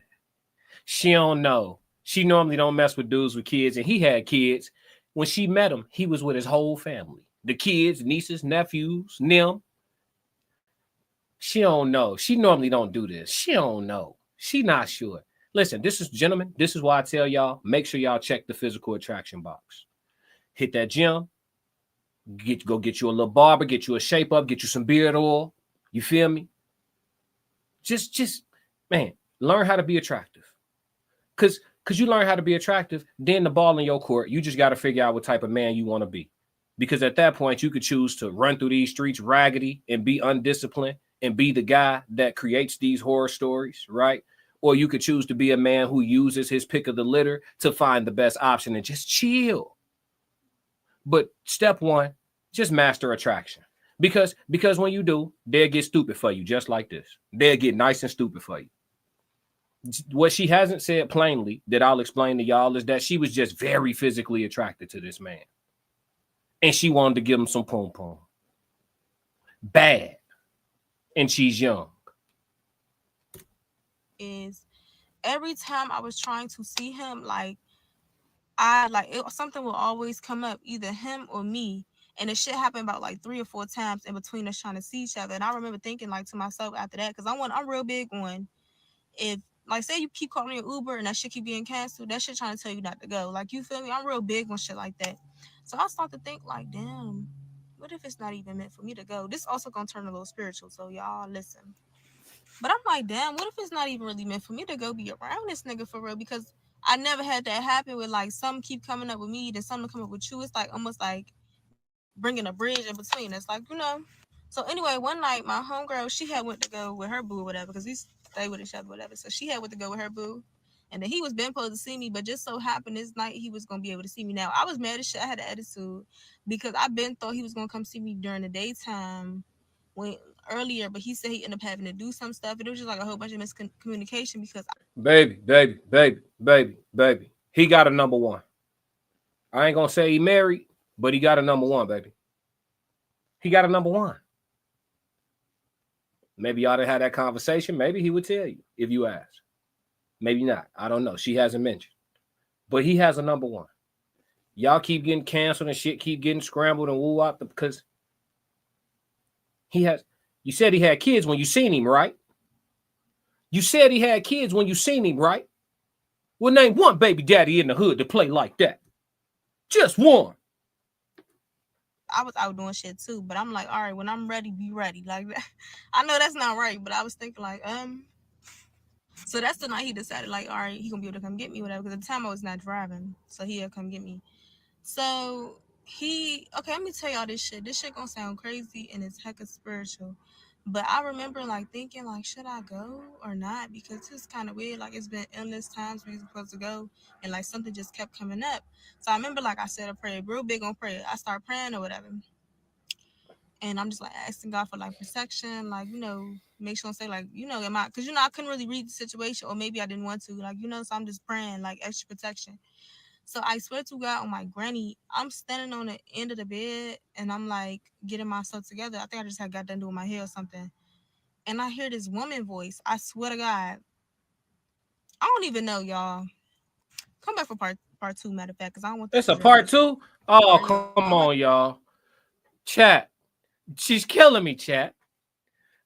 She don't know. She normally don't mess with dudes with kids, and he had kids. When she met him, he was with his whole family. The kids, nieces, nephews, them. She don't know. She normally don't do this. She don't know. She not sure. Listen, gentlemen, this is why I tell y'all, make sure y'all check the physical attraction box. Hit that gym. Go get you a little barber, get you a shape up, get you some beard oil. You feel me? Just, man, learn how to be attractive. Because you learn how to be attractive, then the ball in your court, you just got to figure out what type of man you want to be. Because at that point, you could choose to run through these streets raggedy and be undisciplined and be the guy that creates these horror stories, right? Or you could choose to be a man who uses his pick of the litter to find the best option and just chill. But step one, just master attraction. Because when you do, they'll get stupid for you, just like this. They'll get nice and stupid for you. What she hasn't said plainly that I'll explain to y'all is that she was just very physically attracted to this man. And she wanted to give him some pom-pom. Bad. And she's young. Is every time I was trying to see him, something will always come up, either him or me. And the shit happened about like 3 or 4 times in between us trying to see each other. And I remember thinking like to myself after that, because I'm real big on, if like say you keep calling your Uber and that shit keep being canceled, that shit trying to tell you not to go. Like, you feel me? I'm real big on shit like that. So I start to think like, damn, what if it's not even meant for me to go? This also gonna turn a little spiritual, so y'all listen. But I'm like, damn, what if it's not even really meant for me to go be around this nigga for real? Because I never had that happen with like some keep coming up with me, then some come up with you. It's like almost like bringing a bridge in between. It's like, So anyway, one night my homegirl, she had went to go with her boo or whatever, because we stay with each other, whatever. So she had went to go with her boo. And then he was been supposed to see me, but just so happened this night he was gonna be able to see me. Now I was mad as shit. I had an attitude because I been thought he was gonna come see me during the daytime earlier, but he said he ended up having to do some stuff, and it was just like a whole bunch of miscommunication because baby. He got a number one. I ain't gonna say he married, but he got a number one, baby. He got a number one. Maybe y'all didn't have that conversation. Maybe he would tell you if you ask. Maybe not. I don't know. She hasn't mentioned. But he has a number one. Y'all keep getting canceled and shit, keep getting scrambled and woo out because he has. You said he had kids when you seen him, right? You said he had kids when you seen him, right? Well, name one baby daddy in the hood to play like that. Just one. I was out doing shit too, but I'm like, all right, when I'm ready, be ready. Like that. I know that's not right, but I was thinking like, so that's the night he decided like, all right, he gonna be able to come get me, whatever. Because at the time I was not driving, so he'll come get me. So okay, let me tell y'all this shit. This shit gonna sound crazy and it's hecka spiritual. But I remember like thinking like, should I go or not? Because it's kind of weird. Like it's been endless times we were supposed to go, and like something just kept coming up. So I remember like I said a prayer, real big on prayer. I start praying or whatever, and I'm just like asking God for like protection, like make sure I say like am I? Because I couldn't really read the situation, or maybe I didn't want to, like So I'm just praying like extra protection. So I swear to God, on my granny, I'm standing on the end of the bed and I'm like getting myself together. I think I just had got done doing my hair or something. And I hear this woman voice. I swear to God. I don't even know, y'all. Come back for part 2, matter of fact, because I don't want It's this a to part 2? Oh, come y'all. on, y'all. Chat. She's killing me, chat.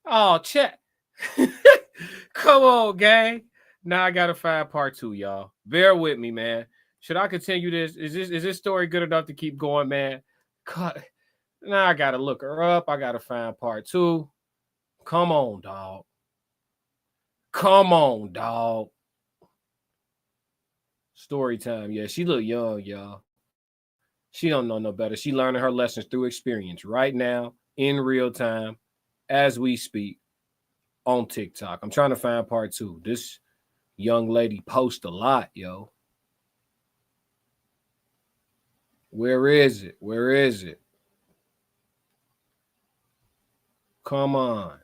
Oh, chat. Come on, gang. Now I gotta find part 2, y'all. Bear with me, man. Should I continue this? Is this story good enough to keep going, man? Cut. Now I gotta look her up. I gotta find part 2. Come on, dog. Come on, dog. Story time. Yeah, she look young, y'all. She don't know no better. She learning her lessons through experience right now, in real time, as we speak, on TikTok. I'm trying to find part 2. This young lady posts a lot, yo. Where is it? Where is it? Come on.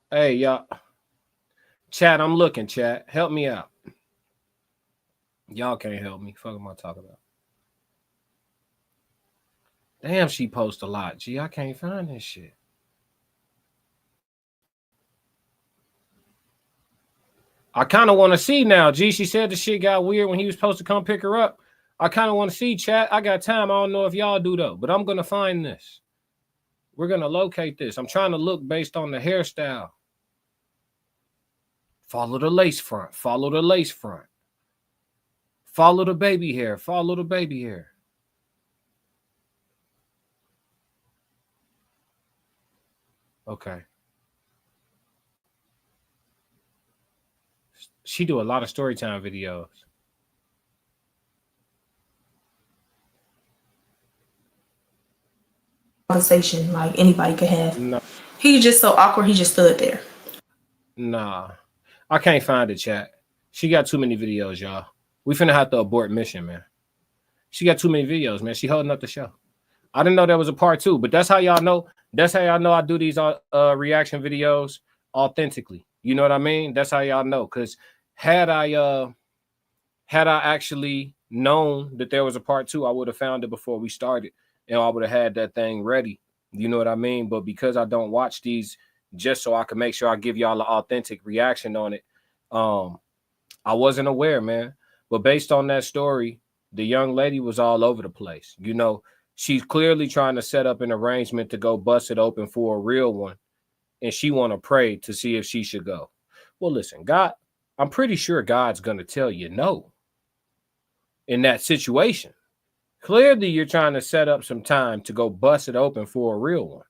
Hey, y'all. Chat, I'm looking, chat. Help me out. Y'all can't help me. Fuck am I talking about? Damn, she posts a lot. Gee, I can't find this shit. I kind of want to see now. Gee, she said the shit got weird when he was supposed to come pick her up. I kind of want to see, chat. I got time. I don't know if y'all do, though. But I'm going to find this. We're going to locate this. I'm trying to look based on the hairstyle. Follow the lace front. Follow the lace front. Follow the baby hair. Follow the baby hair. Okay. She do a lot of storytime videos. Conversation like anybody could have. No. He's just so awkward. He just stood there. Nah. I can't find it, chat. She got too many videos, y'all. We finna have to abort mission, man. She got too many videos, man. She holding up the show. I didn't know there was a part 2, but that's how y'all know. That's how y'all know I do these reaction videos authentically. You know what I mean? That's how y'all know. Because had I actually known that there was a part 2, I would have found it before we started, and I would have had that thing ready. You know what I mean? But because I don't watch these just so I can make sure I give y'all an authentic reaction on it, I wasn't aware, man. But based on that story, the young lady was all over the place. She's clearly trying to set up an arrangement to go bust it open for a real one. And she want to pray to see if she should go. Well, listen, God, I'm pretty sure God's going to tell you no in that situation. Clearly, you're trying to set up some time to go bust it open for a real one.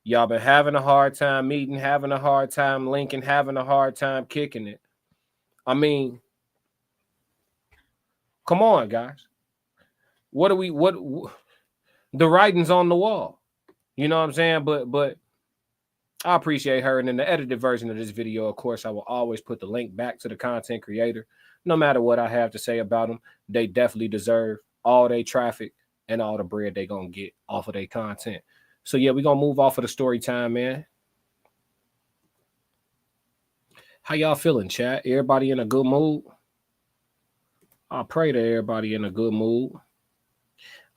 Y'all been having a hard time meeting, having a hard time linking, having a hard time kicking it. I mean, come on, guys. What the writing's on the wall. You know what I'm saying? But I appreciate her. And in the edited version of this video, of course, I will always put the link back to the content creator. No matter what I have to say about them, they definitely deserve all their traffic and all the bread they gonna get off of their content. So yeah, we're gonna move off of the story time, man. How y'all feeling, chat? Everybody in a good mood? I pray that everybody in a good mood.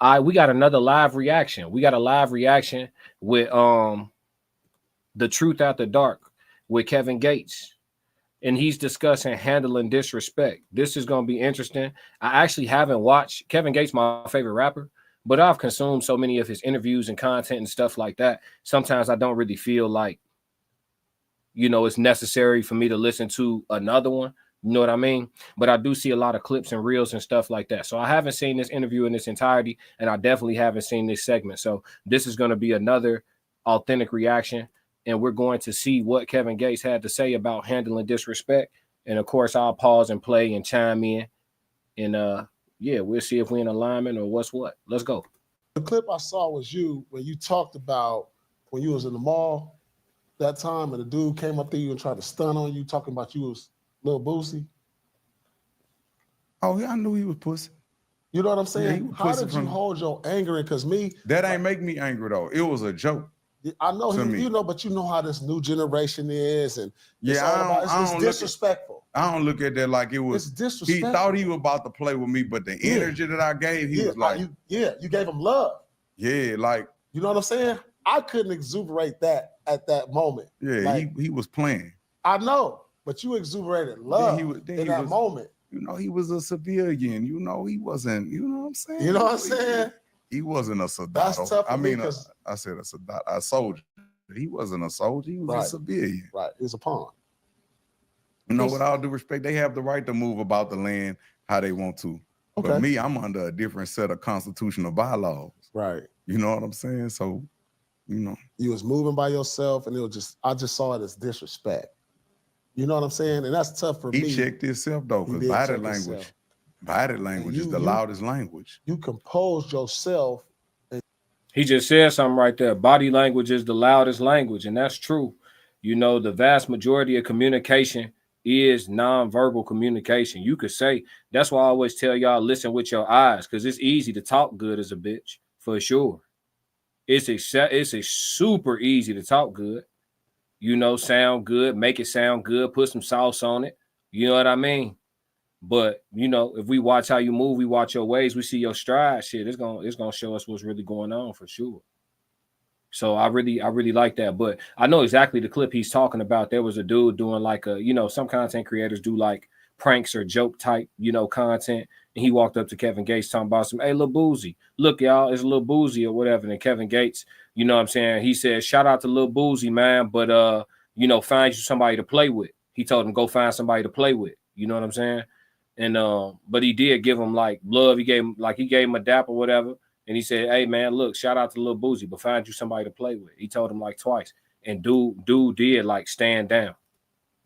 All right, we got another live reaction. We got a live reaction with The Truth After Dark with Kevin Gates. And he's discussing handling disrespect. This is going to be interesting. I actually haven't watched Kevin Gates, my favorite rapper, But I've consumed so many of his interviews and content and stuff like that. Sometimes I don't really feel like, you know, it's necessary for me to listen to another one. You know what I mean? But I do see a lot of clips and reels and stuff like that. So I haven't seen this interview in its entirety, and I definitely haven't seen this segment. So this is going to be another authentic reaction, and we're going to see what Kevin Gates had to say about handling disrespect. And of course, I'll pause and play and chime in, and yeah, we'll see if we're in alignment or what's what. Let's go. The clip I saw was you when you talked about when you was in the mall that time, and the dude came up to you and tried to stun on you, talking about you was Lil Boosie. Oh, yeah, I knew he was pussy. You know what I'm Yeah, saying? he How pussy did you from- hold your anger in? Because me, That ain't make me angry though. It was a joke. I know to he, me. you know, but you know how this new generation is, and it's Yeah, all I about, don't it's look at- disrespectful. I don't look at that like it It's was. He disrespectful. thought he was about to play with me, but the Yeah. energy that I gave, he was like, you gave him love. yeah, like, You know what I'm saying? I couldn't exuberate that at that moment. yeah, Like, he was playing. I know, but you exuberated love then in he that was- moment. You know, he was a civilian. You know, he wasn't. You know what I'm saying? You know what I'm saying? He wasn't a soldato. That's tough for I me mean, 'cause- I said a soldato, a soldier. He wasn't a soldier. He was Right. a civilian. Right, it's a pawn. You know, with all due respect, they have the right to move about the land how they want to. Okay. But me, I'm under a different set of constitutional bylaws. Right. You know what I'm saying? So, you know. You was moving by yourself, and I just saw it as disrespect. You know what I'm saying? And that's tough for He me. checked himself though, He because did body check language, himself. body language is you- the you- loudest language. You composed yourself. He just said something right there. Body language is the loudest language, and that's true. You know, the vast majority of communication is nonverbal communication. You could say, that's why I always tell y'all, listen with your eyes, because it's easy to talk good as a bitch, for sure. It's a super easy to talk good. You know, sound good, make it sound good, put some sauce on it. You know what I mean? But you know, if we watch how you move, we watch your ways, we see your stride, shit, it's gonna show us what's really going on for sure. So I really like that. But I know exactly the clip he's talking about. There was a dude doing like a, you know, some content creators do like pranks or joke type, you know, content. And he walked up to Kevin Gates talking about some, hey, Lil Boozy, look, y'all, it's Lil Boozy or whatever. And Kevin Gates, you know what I'm saying? He said, shout out to Lil Boozy, man, but you know, find you somebody to play with. He told him, go find somebody to play with. You know what I'm saying? And but he did give him like love. He gave him a dap or whatever. And he said, hey man, look, shout out to Lil Boozy, but find you somebody to play with. He told him like twice. And dude did like stand down.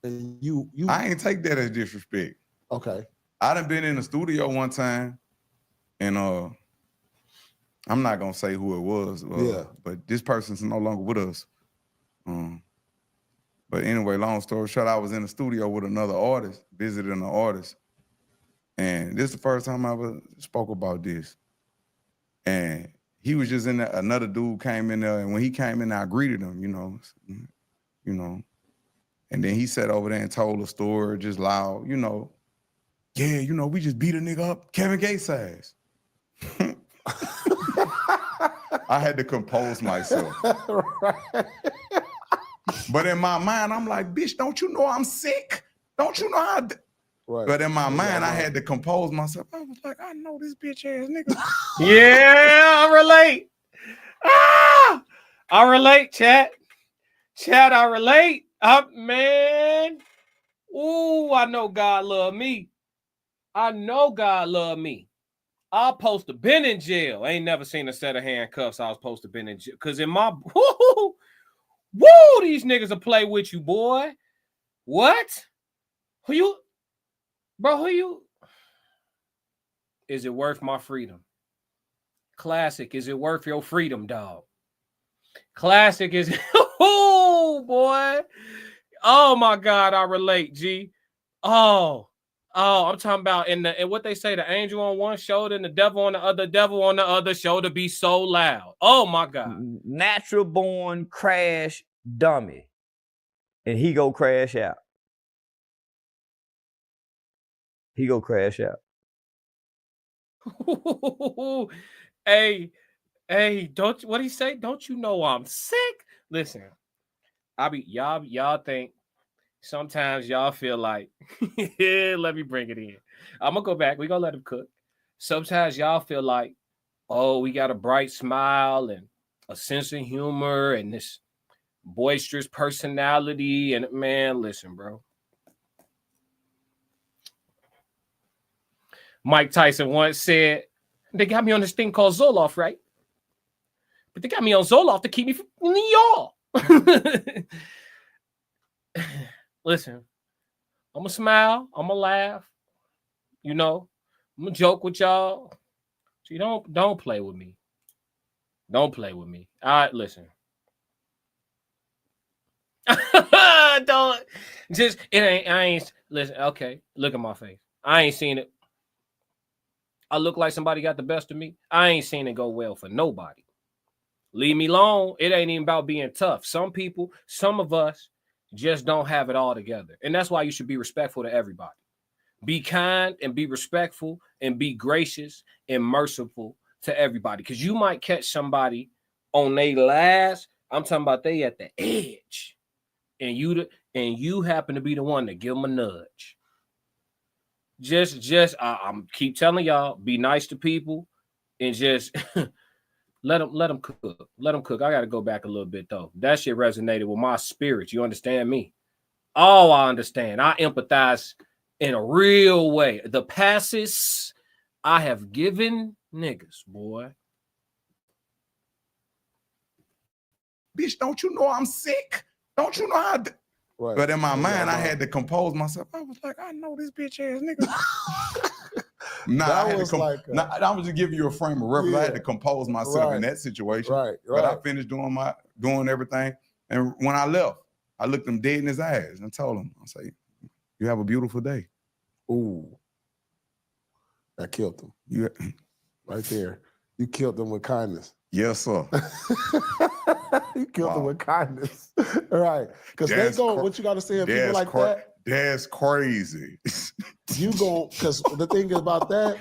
And you I ain't take that as disrespect. okay. I done been in the studio one time, and I'm not gonna say who it was, Yeah. but this person's no longer with us. But anyway, long story short, I was in the studio with another artist, visiting an artist, and this is the first time I ever spoke about this. And he was just in there. Another dude came in there, and when he came in, I greeted him, you know. And then he sat over there and told a story just loud, you know. Yeah, you know, we just beat a nigga up, Kevin Gates ass. I had to compose myself. Right. But in my mind, I'm like, bitch, don't you know I'm sick? Don't you know how? Right. But in my mind, I had to compose myself. I was like, I know this bitch ass nigga. Yeah, I relate. I relate, chat. Chat, I relate. Man. Ooh, I know God love me. I know God love me. I supposed to been in jail. I ain't never seen a set of handcuffs. I was supposed to been in jail. Cause in my woo, these niggas will play with you, boy. What? Who you? Bro, who you? Is it worth my freedom? Classic, is it worth your freedom, dog? Classic is, oh, boy. Oh, my God, I relate, G. Oh, I'm talking about in what they say, the angel on one shoulder and the devil on the other shoulder be so loud. Oh, my God. Natural born crash dummy. And he go crash out. He go crash out. Hey, what he say? Don't you know I'm sick? Listen, y'all think sometimes y'all feel like, let me bring it in. I'm gonna go back. We gonna let him cook. Sometimes y'all feel like oh, we got a bright smile and a sense of humor and this boisterous personality. And man, listen, bro. Mike Tyson once said, they got me on this thing called Zoloft, right? But they got me on Zoloft to keep me from y'all. Listen, I'm going to smile. I'm going to laugh. You know, I'm going to joke with y'all. See, don't play with me. Don't play with me. All right, listen. Don't just it ain't. I ain't listen. Okay, look at my face. I ain't seen it. I look like somebody got the best of me. I ain't seen it go well for nobody. Leave me alone. It ain't even about being tough. Some people, some of us, just don't have it all together, and that's why you should be respectful to everybody. Be kind and be respectful and be gracious and merciful to everybody, because you might catch somebody on their last. I'm talking about they at the edge. And you happen to be the one to give them a nudge. I'm keep telling y'all, be nice to people, and just let them cook. Let them cook. I got to go back a little bit though. That shit resonated with my spirit. You understand me? Oh, I understand. I empathize in a real way. The passes I have given niggas, boy. Bitch, don't you know I'm sick? Don't you know how? Right. But in my mind, I had to compose myself. I was like, I know this bitch ass nigga. I was just giving you a frame of reference. I had to compose myself in that situation. Right. But I finished doing everything. And when I left, I looked him dead in his eyes and told him, I say, you have a beautiful day. Ooh. That killed him. Right there. You killed them with kindness. Yes, sir. You killed them with kindness. Right. Because they go, what you got to say to people like that? That's crazy. Because the thing about that,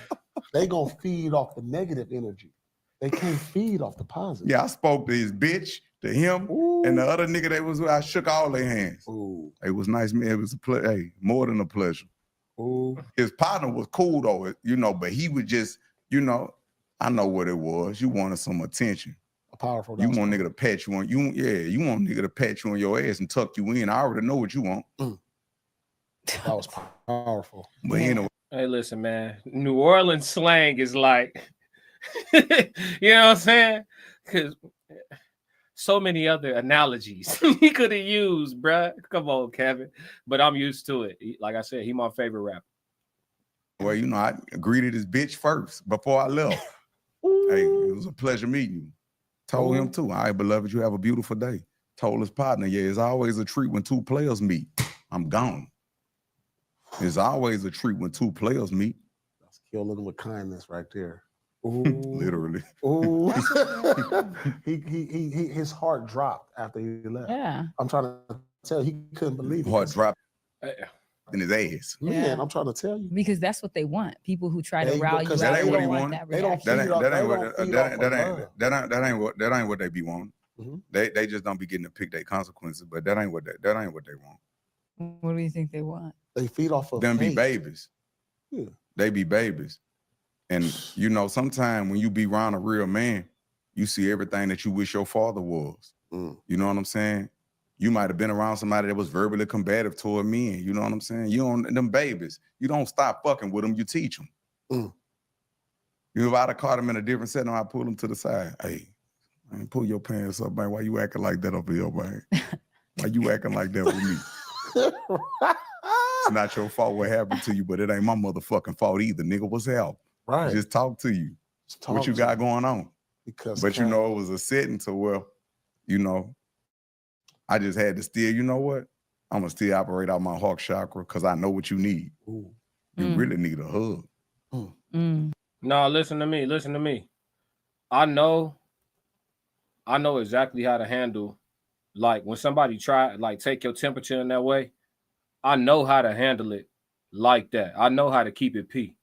they going to feed off the negative energy. They can't feed off the positive. Yeah, I spoke to his bitch, to him, and the other nigga that was with, I shook all their hands. Ooh. It was nice, man. It was more than a pleasure. Ooh. His partner was cool though, but he would just, I know what it was. You wanted some attention. A powerful. You want nigga to pat you on you want nigga to pat you on your ass and tuck you in. I already know what you want. That was powerful. But anyway. Hey, listen, man. New Orleans slang is like, you know what I'm saying? Because so many other analogies he could have used, bruh. Come on, Kevin. But I'm used to it. Like I said, he my favorite rapper. Well, I greeted his bitch first before I left. Hey, it was a pleasure meeting you. Told him too. All right, beloved, you have a beautiful day. Told his partner, yeah, it's always a treat when two players meet. I'm gone. It's always a treat when two players meet. That's killing with kindness right there. Ooh. Literally. Ooh. His heart dropped after he left. Yeah. I'm trying to tell you, he couldn't believe it. Heart dropped in his ass. Man, I'm trying to tell you. Because that's what they want. People who try to rile you out. That ain't what he wanted. That ain't what they be wanting. Mm-hmm. They just don't be getting to pick their consequences, but that ain't what they want. What do you think they want? They feed off of them hate. Be babies. Yeah. They be babies. And sometimes when you be around a real man, you see everything that you wish your father was. You know what I'm saying? You might have been around somebody that was verbally combative toward men. You know what I'm saying? Them babies, you don't stop fucking with them, you teach them. If I'd have caught him in a different setting, I'd pull him to the side. Hey, man, pull your pants up, man. Why you acting like that over here, man? Why you acting like that with me? It's not your fault what happened to you, but it ain't my motherfucking fault either, nigga. What's hell? Right. Just talk to you. What you got going on? But it was a setting to where, I just had to still, you know what? I'm going to still operate out my heart chakra because I know what you need. Ooh. You really need a hug. No, listen to me. I know exactly how to handle, like when somebody take your temperature in that way. I know how to handle it like that. I know how to keep it P.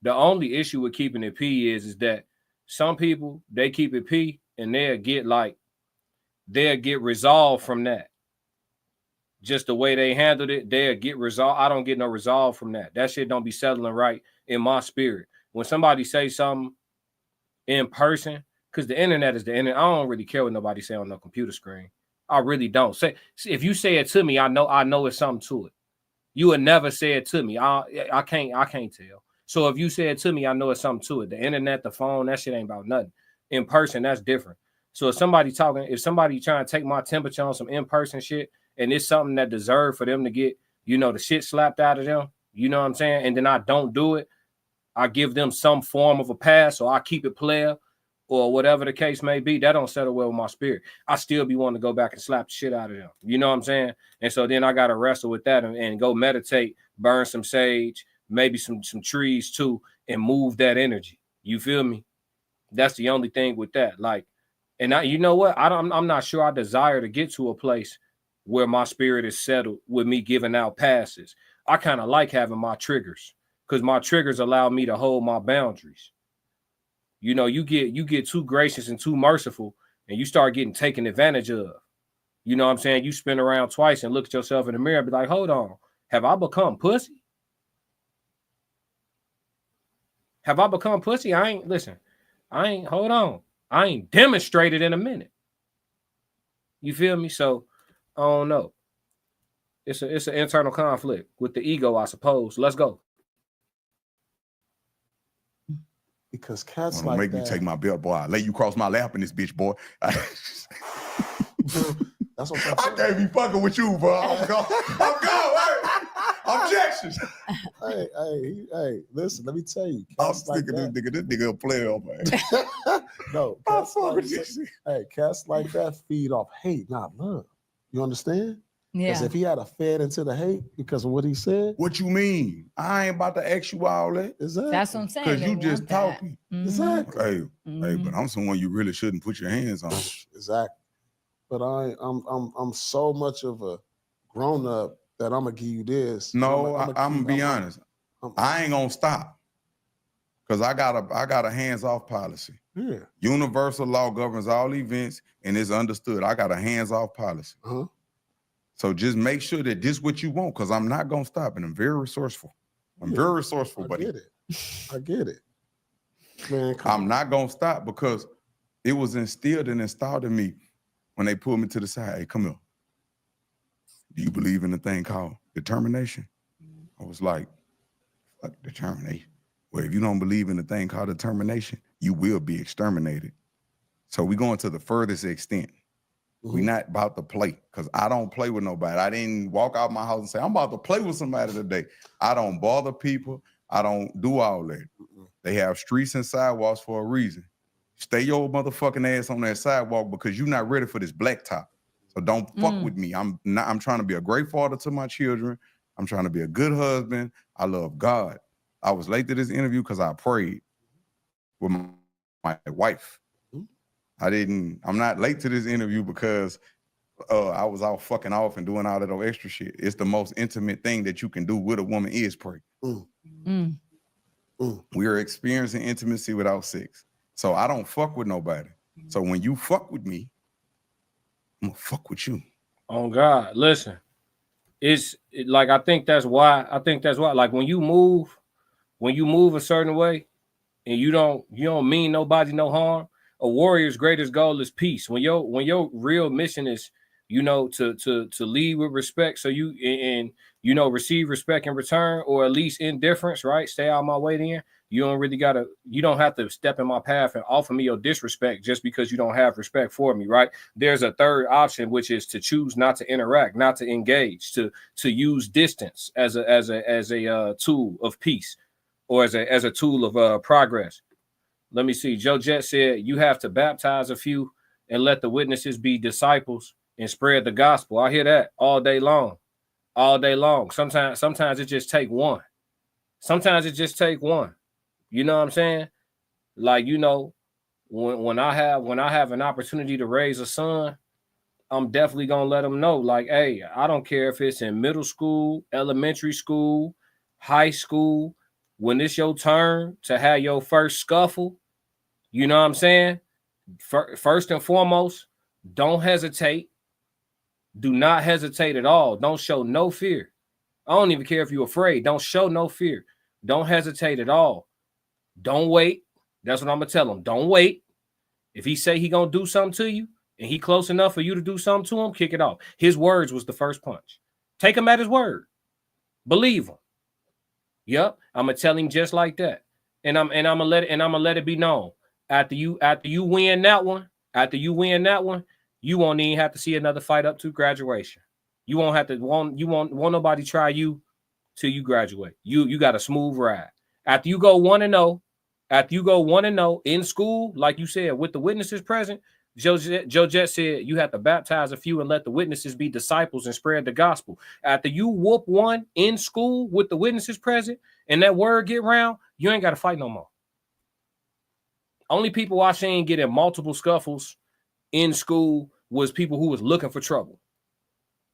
The only issue with keeping it P is that some people, they keep it P and they'll get resolved from that. Just the way they handled it, they'll get resolved. I don't get no resolve from that. That shit don't be settling right in my spirit. When somebody say something in person, because the internet is the internet. I don't really care what nobody say on no computer screen. I really don't. Say if you say it to me, I know it's something to it. You would never say it to me. I can't tell. So if you say it to me, I know it's something to it. The internet, the phone, that shit ain't about nothing. In person, that's different. So if somebody trying to take my temperature on some in-person shit, and it's something that deserves for them to get, the shit slapped out of them, you know what I'm saying? And then I don't do it, I give them some form of a pass, or I keep it player, or whatever the case may be. That don't settle well with my spirit. I still be wanting to go back and slap the shit out of them. You know what I'm saying? And so then I got to wrestle with that and go meditate, burn some sage, maybe some trees too, and move that energy. You feel me? That's the only thing with that. Like, and you know what? I'm not sure I desire to get to a place where my spirit is settled with me giving out passes. I kind of like having my triggers, because my triggers allow me to hold my boundaries. You get too gracious and too merciful, and you start getting taken advantage of. You know what I'm saying? You spin around twice and look at yourself in the mirror and be like, hold on, have I become pussy? Have I become pussy? Hold on. I ain't demonstrated in a minute. You feel me? So I don't know. It's an internal conflict with the ego, I suppose. Let's go. Because cats Don't like make that. me take my belt, boy. I lay you across my lap in this bitch, boy. That's what I'm I can't be fucking with you, bro. I'm gone. Hey. Objections. Hey, listen, let me tell you. I'm sticking this nigga a player, man. No, cats like that feed off hate, not love. You understand? Because if he had a fed into the hate because of what he said. What you mean? I ain't about to ask you all that. Exactly. That's what I'm saying. Because you just talking. Mm-hmm. Exactly. Hey, but I'm someone you really shouldn't put your hands on. Exactly. But I'm so much of a grown up that I'm gonna give you this. No, I'm gonna be honest. I ain't gonna stop. Because I got a hands-off policy. Yeah. Universal law governs all events, and it's understood. I got a hands-off policy. Uh-huh. So just make sure that this is what you want, because I'm not gonna stop, and I'm very resourceful. I'm very resourceful, buddy. I get it. Man, I'm not gonna stop because it was instilled and installed in me when they pulled me to the side. Hey, come here. Do you believe in a thing called determination? I was like, fuck determination. Well, if you don't believe in a thing called determination, you will be exterminated. So we going to the furthest extent. Mm-hmm. We not about to play, because I don't play with nobody. I didn't walk out my house and say, I'm about to play with somebody today. I don't bother people. I don't do all that. Mm-hmm. They have streets and sidewalks for a reason. Stay your motherfucking ass on that sidewalk, because you're not ready for this blacktop. So don't fuck with me. I'm trying to be a great father to my children. I'm trying to be a good husband. I love God. I was late to this interview because I prayed with my wife. I'm not late to this interview because I was out fucking off and doing all that old extra shit. It's the most intimate thing that you can do with a woman is pray. We are experiencing intimacy without sex. So I don't fuck with nobody. So when you fuck with me, I'm gonna fuck with you. Oh God, listen. I think that's why like when you move a certain way and you don't mean nobody no harm, a warrior's greatest goal is peace. When your real mission is, to lead with respect, so you receive respect in return, or at least indifference, right? Stay out of my way then. You don't have to step in my path and offer me your disrespect just because you don't have respect for me, right? There's a third option, which is to choose not to interact, not to engage, to use distance as a tool of peace, or as a tool of progress. Let me see. Joe Jett said you have to baptize a few and let the witnesses be disciples and spread the gospel. I hear that all day long. Sometimes it just take one. You know what I'm saying? Like, when I have an opportunity to raise a son, I'm definitely gonna let them know, like, hey, I don't care if it's in middle school, elementary school, high school. When it's your turn to have your first scuffle, you know what I'm saying? First and foremost, don't hesitate. Do not hesitate at all. Don't show no fear. I don't even care if you're afraid. Don't show no fear. Don't hesitate at all. Don't wait. That's what I'm gonna tell him. Don't wait. If he say he gonna do something to you and he close enough for you to do something to him, kick it off. His words was the first punch. Take him at his word. Believe him. Yep, I'm gonna tell him just like that, and I'm gonna let it be known. After you win that one, you won't even have to see another fight up to graduation. You won't have to won't nobody try you till you graduate. You got a smooth ride. After you go 1-0, in school, like you said, with the witnesses present, Joe Jet said you have to baptize a few and let the witnesses be disciples and spread the gospel. After you whoop one in school with the witnesses present and that word get round, you ain't got to fight no more. Only people I seen get in multiple scuffles in school was people who was looking for trouble.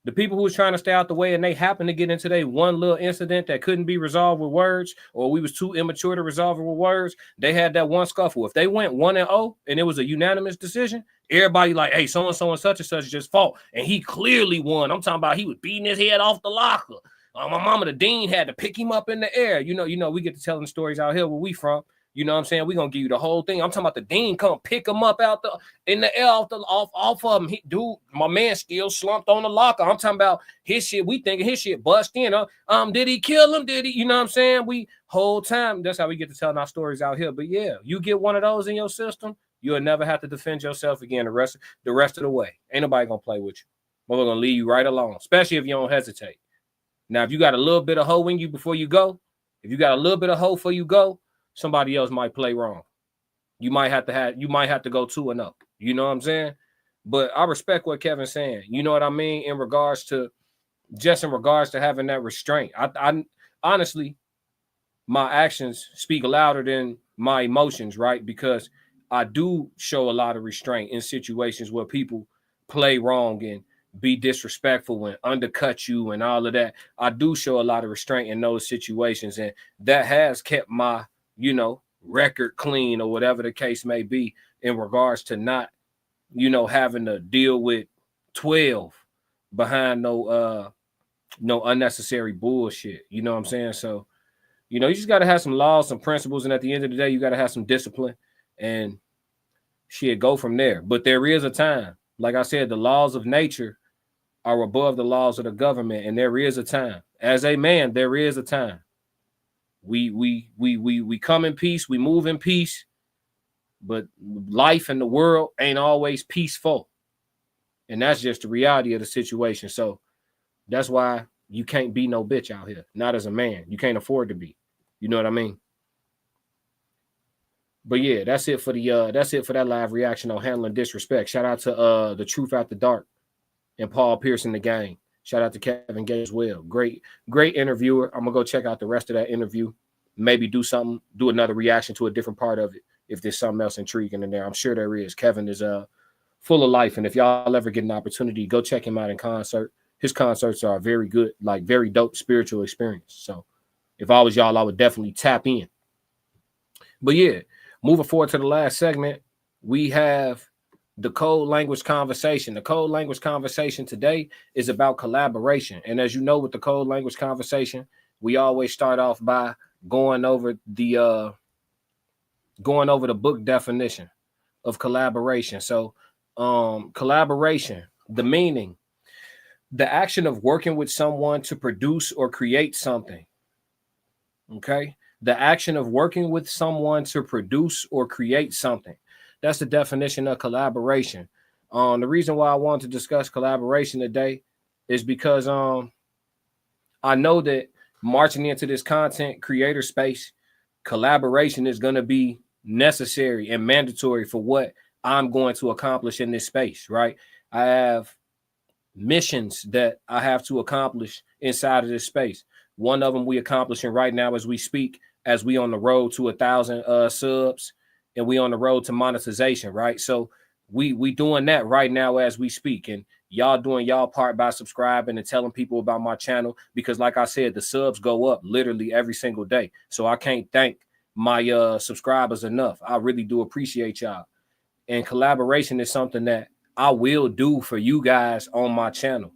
The people who was trying to stay out the way and they happened to get into their one little incident that couldn't be resolved with words, or we was too immature to resolve it with words, they had that one scuffle. If they went 1-0 and it was a unanimous decision, everybody like, hey, so-and-so and such just fought. And he clearly won. I'm talking about he was beating his head off the locker. My mama, the dean, had to pick him up in the air. You know, we get to telling stories out here where we from. You know what I'm saying? We're going to give you the whole thing. I'm talking about the dean come pick him up in the air off of him. My man still slumped on the locker. I'm talking about his shit. We thinking his shit bust in. Did he kill him? Did he? You know what I'm saying? We whole time. That's how we get to telling our stories out here. But yeah, you get one of those in your system, you'll never have to defend yourself again the rest of the way. Ain't nobody going to play with you. But we're going to leave you right alone, especially if you don't hesitate. Now, if you got a little bit of hoe in you before you go, somebody else might play wrong. You might have to go 2-0. You know what I'm saying? But I respect what Kevin's saying. You know what I mean? In regards to having that restraint. I honestly, my actions speak louder than my emotions, right? Because I do show a lot of restraint in situations where people play wrong and be disrespectful and undercut you and all of that. I do show a lot of restraint in those situations, and that has kept my record clean or whatever the case may be in regards to not, having to deal with 12 behind no unnecessary bullshit. You know what I'm saying? So, you just got to have some laws, some principles. And at the end of the day, you got to have some discipline and shit, go from there. But there is a time, like I said, the laws of nature are above the laws of the government. And there is a time. As a man, there is a time. We come in peace, we move in peace, but life and the world ain't always peaceful. And that's just the reality of the situation. So that's why you can't be no bitch out here. Not as a man. You can't afford to be. You know what I mean? But yeah, that's it for that live reaction on handling disrespect. Shout out to the Truth After Dark and Paul Pearson, the gang. Shout out to Kevin Gay as well. Great interviewer. I'm gonna go check out the rest of that interview. Maybe do another reaction to a different part of it if there's something else intriguing in there. I'm sure there is. Kevin is full of life, and if y'all ever get an opportunity, go check him out in concert. His concerts are very good, like very dope spiritual experience. So if I was y'all, I would definitely tap in. But yeah, moving forward to the last segment, we have the code language conversation. The code language conversation today is about collaboration. And as you know, with the code language conversation, we always start off by going over the book definition of collaboration. So collaboration, the meaning, the action of working with someone to produce or create something. Okay? The action of working with someone to produce or create something. That's the definition of collaboration. The reason why I wanted to discuss collaboration today is because I know that marching into this content creator space, collaboration is going to be necessary and mandatory for what I'm going to accomplish in this space, right? I have missions that I have to accomplish inside of this space. One of them we accomplishing right now as we speak, as we on the road to 1,000 subs. And we on the road to monetization, right? So we doing that right now as we speak. And y'all doing y'all part by subscribing and telling people about my channel. Because like I said, the subs go up literally every single day. So I can't thank my subscribers enough. I really do appreciate y'all. And collaboration is something that I will do for you guys on my channel.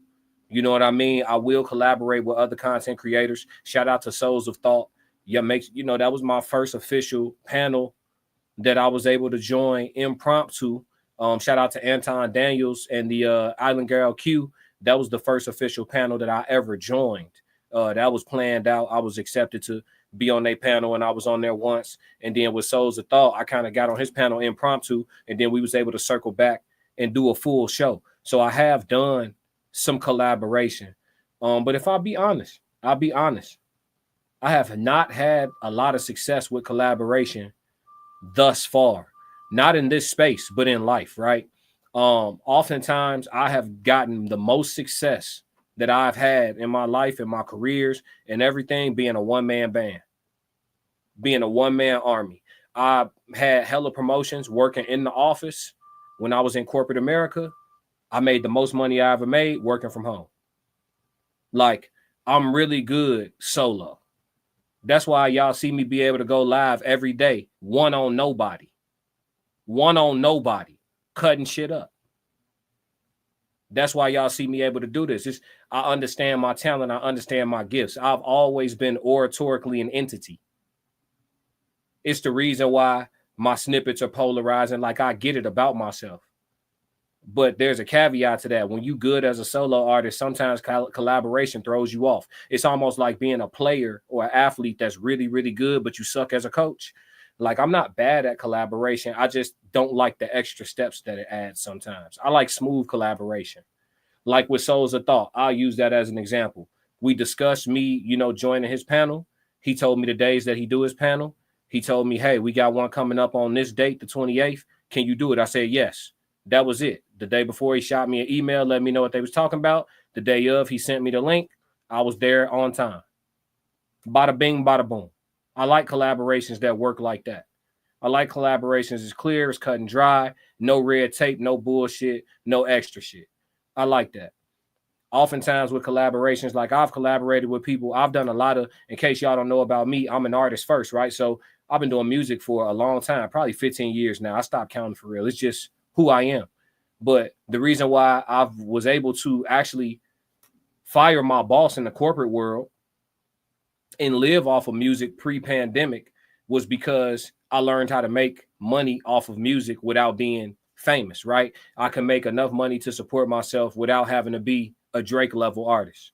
You know what I mean? I will collaborate with other content creators. Shout out to Souls of Thought. Yeah, that was my first official panel that I was able to join impromptu. Shout out to Anton Daniels and the Island Girl Q. That was the first official panel that I ever joined. That was planned out. I was accepted to be on their panel, and I was on there once. And then with Souls of Thought, I kind of got on his panel impromptu, and then we was able to circle back and do a full show. So I have done some collaboration. But if I'll be honest, I have not had a lot of success with collaboration thus far. Not in this space, but in life, right? Oftentimes I have gotten the most success that I've had in my life, in my careers, and everything being a one-man band, being a one-man army. I had hella promotions working in the office. When I was in corporate America, I made the most money I ever made working from home. Like, I'm really good solo. That's why y'all see me be able to go live every day, one on nobody, cutting shit up. That's why y'all see me able to do this. I understand my talent. I understand my gifts. I've always been oratorically an entity. It's the reason why my snippets are polarizing. Like, I get it about myself. But there's a caveat to that. When you good as a solo artist, sometimes collaboration throws you off. It's almost like being a player or an athlete that's really, really good, but you suck as a coach. Like, I'm not bad at collaboration. I just don't like the extra steps that it adds sometimes. I like smooth collaboration. Like with Souls of Thought, I'll use that as an example. We discussed me, joining his panel. He told me the days that he do his panel. He told me, hey, we got one coming up on this date, the 28th. Can you do it? I said, yes. That was it. The day before, he shot me an email, let me know what they was talking about. The day of, he sent me the link. I was there on time. Bada bing, bada boom. I like collaborations that work like that. I like collaborations as clear, as cut and dry, no red tape, no bullshit, no extra shit. I like that. Oftentimes with collaborations, like I've collaborated with people, I've done a lot of, in case y'all don't know about me, I'm an artist first, right? So I've been doing music for a long time, probably 15 years now. I stopped counting for real. It's just who I am. But the reason why I was able to actually fire my boss in the corporate world and live off of music pre-pandemic was because I learned how to make money off of music without being famous, right? I can make enough money to support myself without having to be a Drake level artist.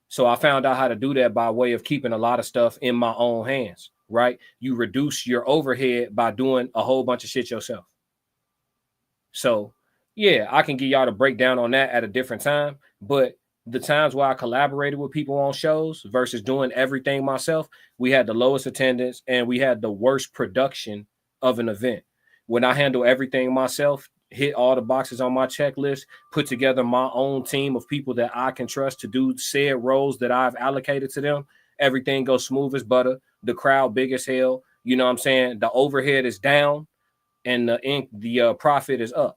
So I found out how to do that by way of keeping a lot of stuff in my own hands, right? You reduce your overhead by doing a whole bunch of shit yourself. So yeah, I can give y'all the breakdown on that at a different time, but the times where I collaborated with people on shows versus doing everything myself, we had the lowest attendance and we had the worst production of an event. When I handle everything myself, hit all the boxes on my checklist, put together my own team of people that I can trust to do said roles that I've allocated to them, everything goes smooth as butter. The crowd big as hell. You know what I'm saying? The overhead is down and the profit is up.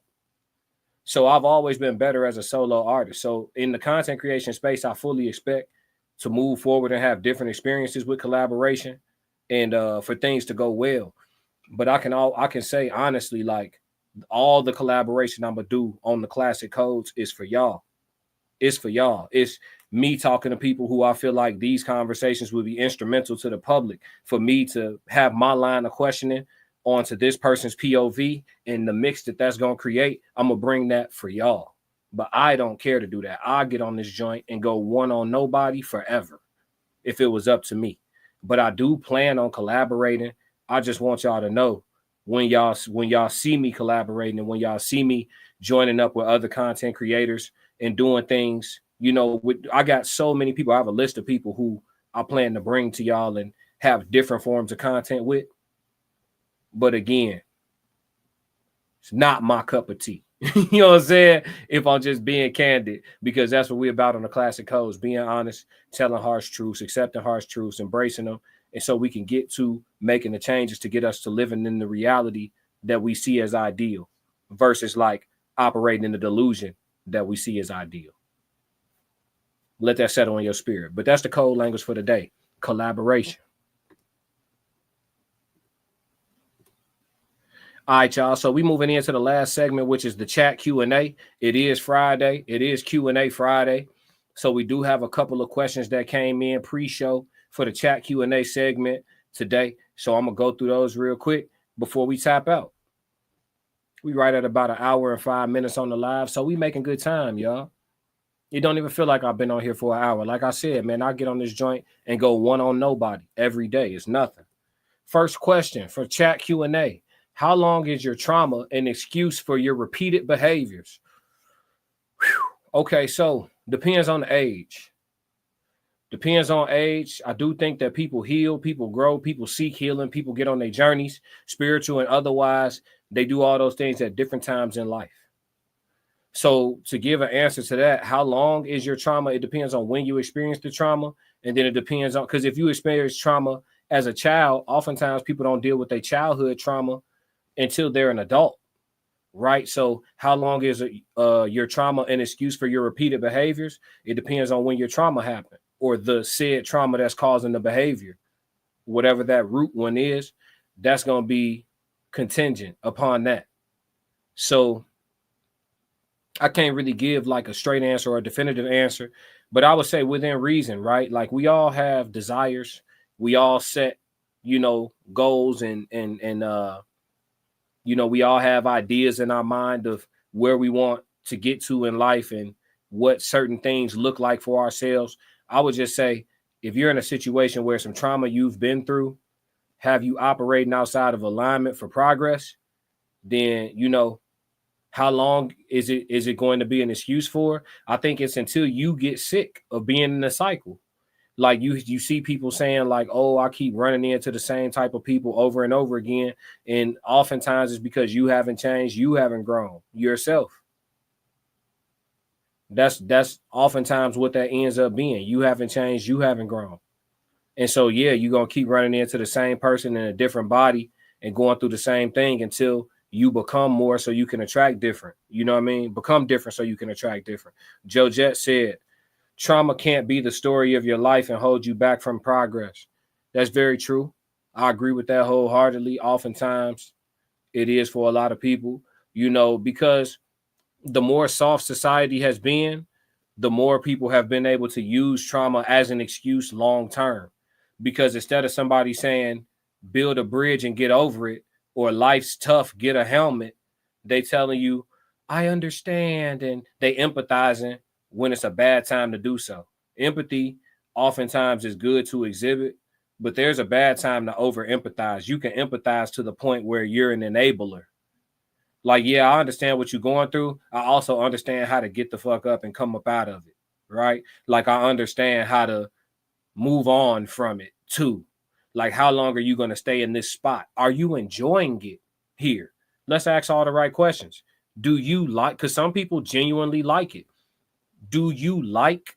So I've always been better as a solo artist. So in the content creation space, I fully expect to move forward and have different experiences with collaboration and for things to go well. But I can say honestly, like all the collaboration I'm gonna do on the classic codes is for y'all. It's for y'all. It's me talking to people who I feel like these conversations will be instrumental to the public for me to have my line of questioning onto this person's POV and the mix that's going to create. I'm going to bring that for y'all, but I don't care to do that. I get on this joint and go one on nobody forever if it was up to me, but I do plan on collaborating. I just want y'all to know when y'all see me collaborating and when y'all see me joining up with other content creators and doing things, I got so many people. I have a list of people who I plan to bring to y'all and have different forms of content with. But again, it's not my cup of tea. You know what I'm saying? If I'm just being candid, because that's what we're about on the classic codes, being honest, telling harsh truths, accepting harsh truths, embracing them. And so we can get to making the changes to get us to living in the reality that we see as ideal versus like operating in the delusion that we see as ideal. Let that settle in your spirit. But that's the code language for the day. Collaboration. All right, y'all. So we moving into the last segment, which is the chat Q&A. It is Friday. It is Q&A Friday. So we do have a couple of questions that came in pre-show for the chat Q&A segment today. So I'm going to go through those real quick. before we tap out. We right at about 1 hour and 5 minutes on the live, so we making good time, y'all. It don't even feel like I've been on here for an hour. Like I said, man, I get on this joint and go one on nobody every day. It's nothing. First question for chat Q&A. How long is your trauma an excuse for your repeated behaviors? Whew. Okay, so depends on the age. Depends on age. I do think that people heal, people grow, people seek healing, people get on their journeys, spiritual and otherwise. They do all those things at different times in life. So to give an answer to that, how long is your trauma? It depends on when you experience the trauma. And then it depends on, because if you experience trauma as a child, oftentimes people don't deal with their childhood trauma until they're an adult, right? So how long is your trauma an excuse for your repeated behaviors? It depends on when your trauma happened or the said trauma that's causing the behavior. Whatever that root one is, that's going to be contingent upon that. So I can't really give like a straight answer or a definitive answer, but I would say within reason, right? Like we all have desires. We all set, goals and we all have ideas in our mind of where we want to get to in life and what certain things look like for ourselves. I would just say, if you're in a situation where some trauma you've been through, have you operating outside of alignment for progress, then, how long is it going to be an excuse for? I think it's until you get sick of being in the cycle. Like you see people saying like, oh, I keep running into the same type of people over and over again. And oftentimes it's because you haven't changed. You haven't grown yourself. That's oftentimes what that ends up being. You haven't changed. You haven't grown. And so, yeah, you're going to keep running into the same person in a different body and going through the same thing until you become more so you can attract different. You know what I mean? Become different so you can attract different. Joe Jett said, trauma can't be the story of your life and hold you back from progress. That's very true. I agree with that wholeheartedly. Oftentimes it is for a lot of people, because the more soft society has been, the more people have been able to use trauma as an excuse long term. Because instead of somebody saying, build a bridge and get over it, or life's tough, get a helmet, they telling you, I understand, and they empathizing when it's a bad time to do so. Empathy oftentimes is good to exhibit, but there's a bad time to over empathize. You can empathize to the point where you're an enabler. Like, yeah, I understand what you're going through. I also understand how to get the fuck up and come up out of it, right? Like, I understand how to move on from it too. Like, how long are you going to stay in this spot? Are you enjoying it here? Let's ask all the right questions. Do you like, because some people genuinely like it. Do you like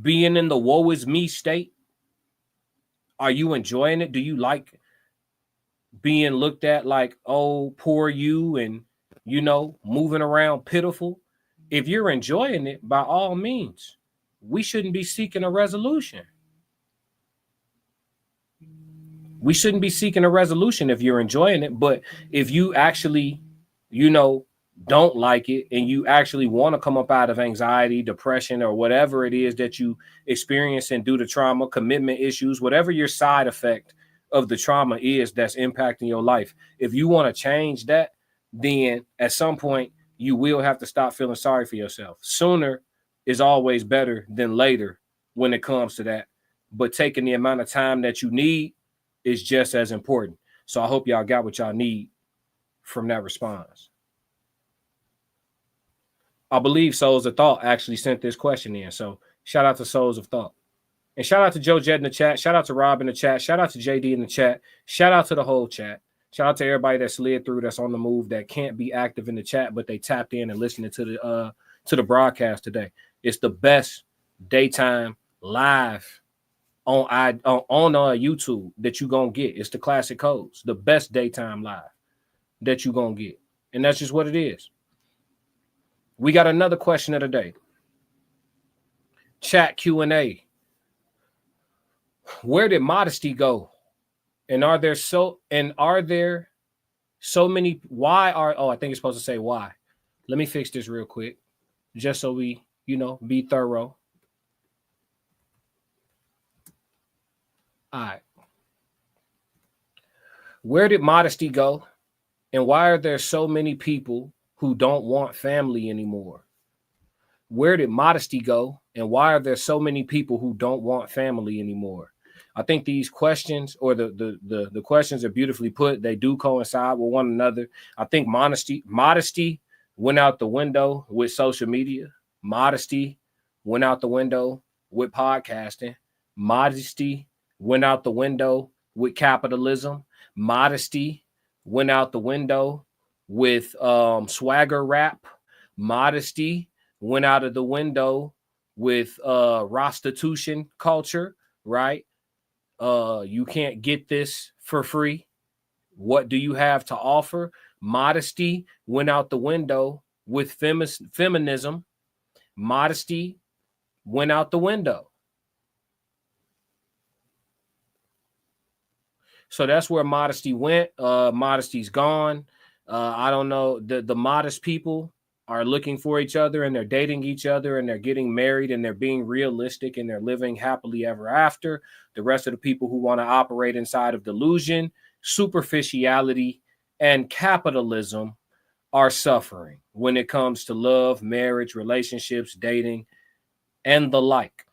being in the woe is me state? Are you enjoying it? Do you like being looked at like, oh, poor you, and, moving around pitiful? If you're enjoying it, by all means, we shouldn't be seeking a resolution. We shouldn't be seeking a resolution if you're enjoying it. But if you actually, don't like it and you actually want to come up out of anxiety, depression, or whatever it is that you experience and due to trauma, commitment issues, whatever your side effect of the trauma is that's impacting your life, if you want to change that, then at some point you will have to stop feeling sorry for yourself. Sooner is always better than later when it comes to that. But taking the amount of time that you need is just as important. So I hope y'all got what y'all need from that response. I believe Souls of Thought actually sent this question in. So shout out to Souls of Thought. And shout out to Joe Jett in the chat. Shout out to Rob in the chat. Shout out to JD in the chat. Shout out to the whole chat. Shout out to everybody that slid through, that's on the move, that can't be active in the chat, but they tapped in and listening to the broadcast today. It's the best daytime live on YouTube that you gonna get. It's the Classic Codes, the best daytime live that you gonna get, and that's just what it is. We got another question of the day. Chat Q&A. Where did modesty go? And are there so many? I think it's supposed to say why. Let me fix this real quick, just so we, be thorough. All right. Where did modesty go? And why are there so many people who don't want family anymore? Where did modesty go? And why are there so many people who don't want family anymore? I think these questions, or the questions, are beautifully put. They do coincide with one another. I think modesty went out the window with social media. Modesty went out the window with podcasting. Modesty went out the window with capitalism. Modesty went out the window with swagger rap. Modesty went out of the window with prostitution culture, right? You can't get this for free. What do you have to offer? Modesty went out the window with feminism. Modesty went out the window. So that's where modesty went. Modesty's gone. I don't know. The modest people are looking for each other, and they're dating each other, and they're getting married, and they're being realistic, and they're living happily ever after. The rest of the people who want to operate inside of delusion, superficiality, and capitalism are suffering when it comes to love, marriage, relationships, dating, and the like.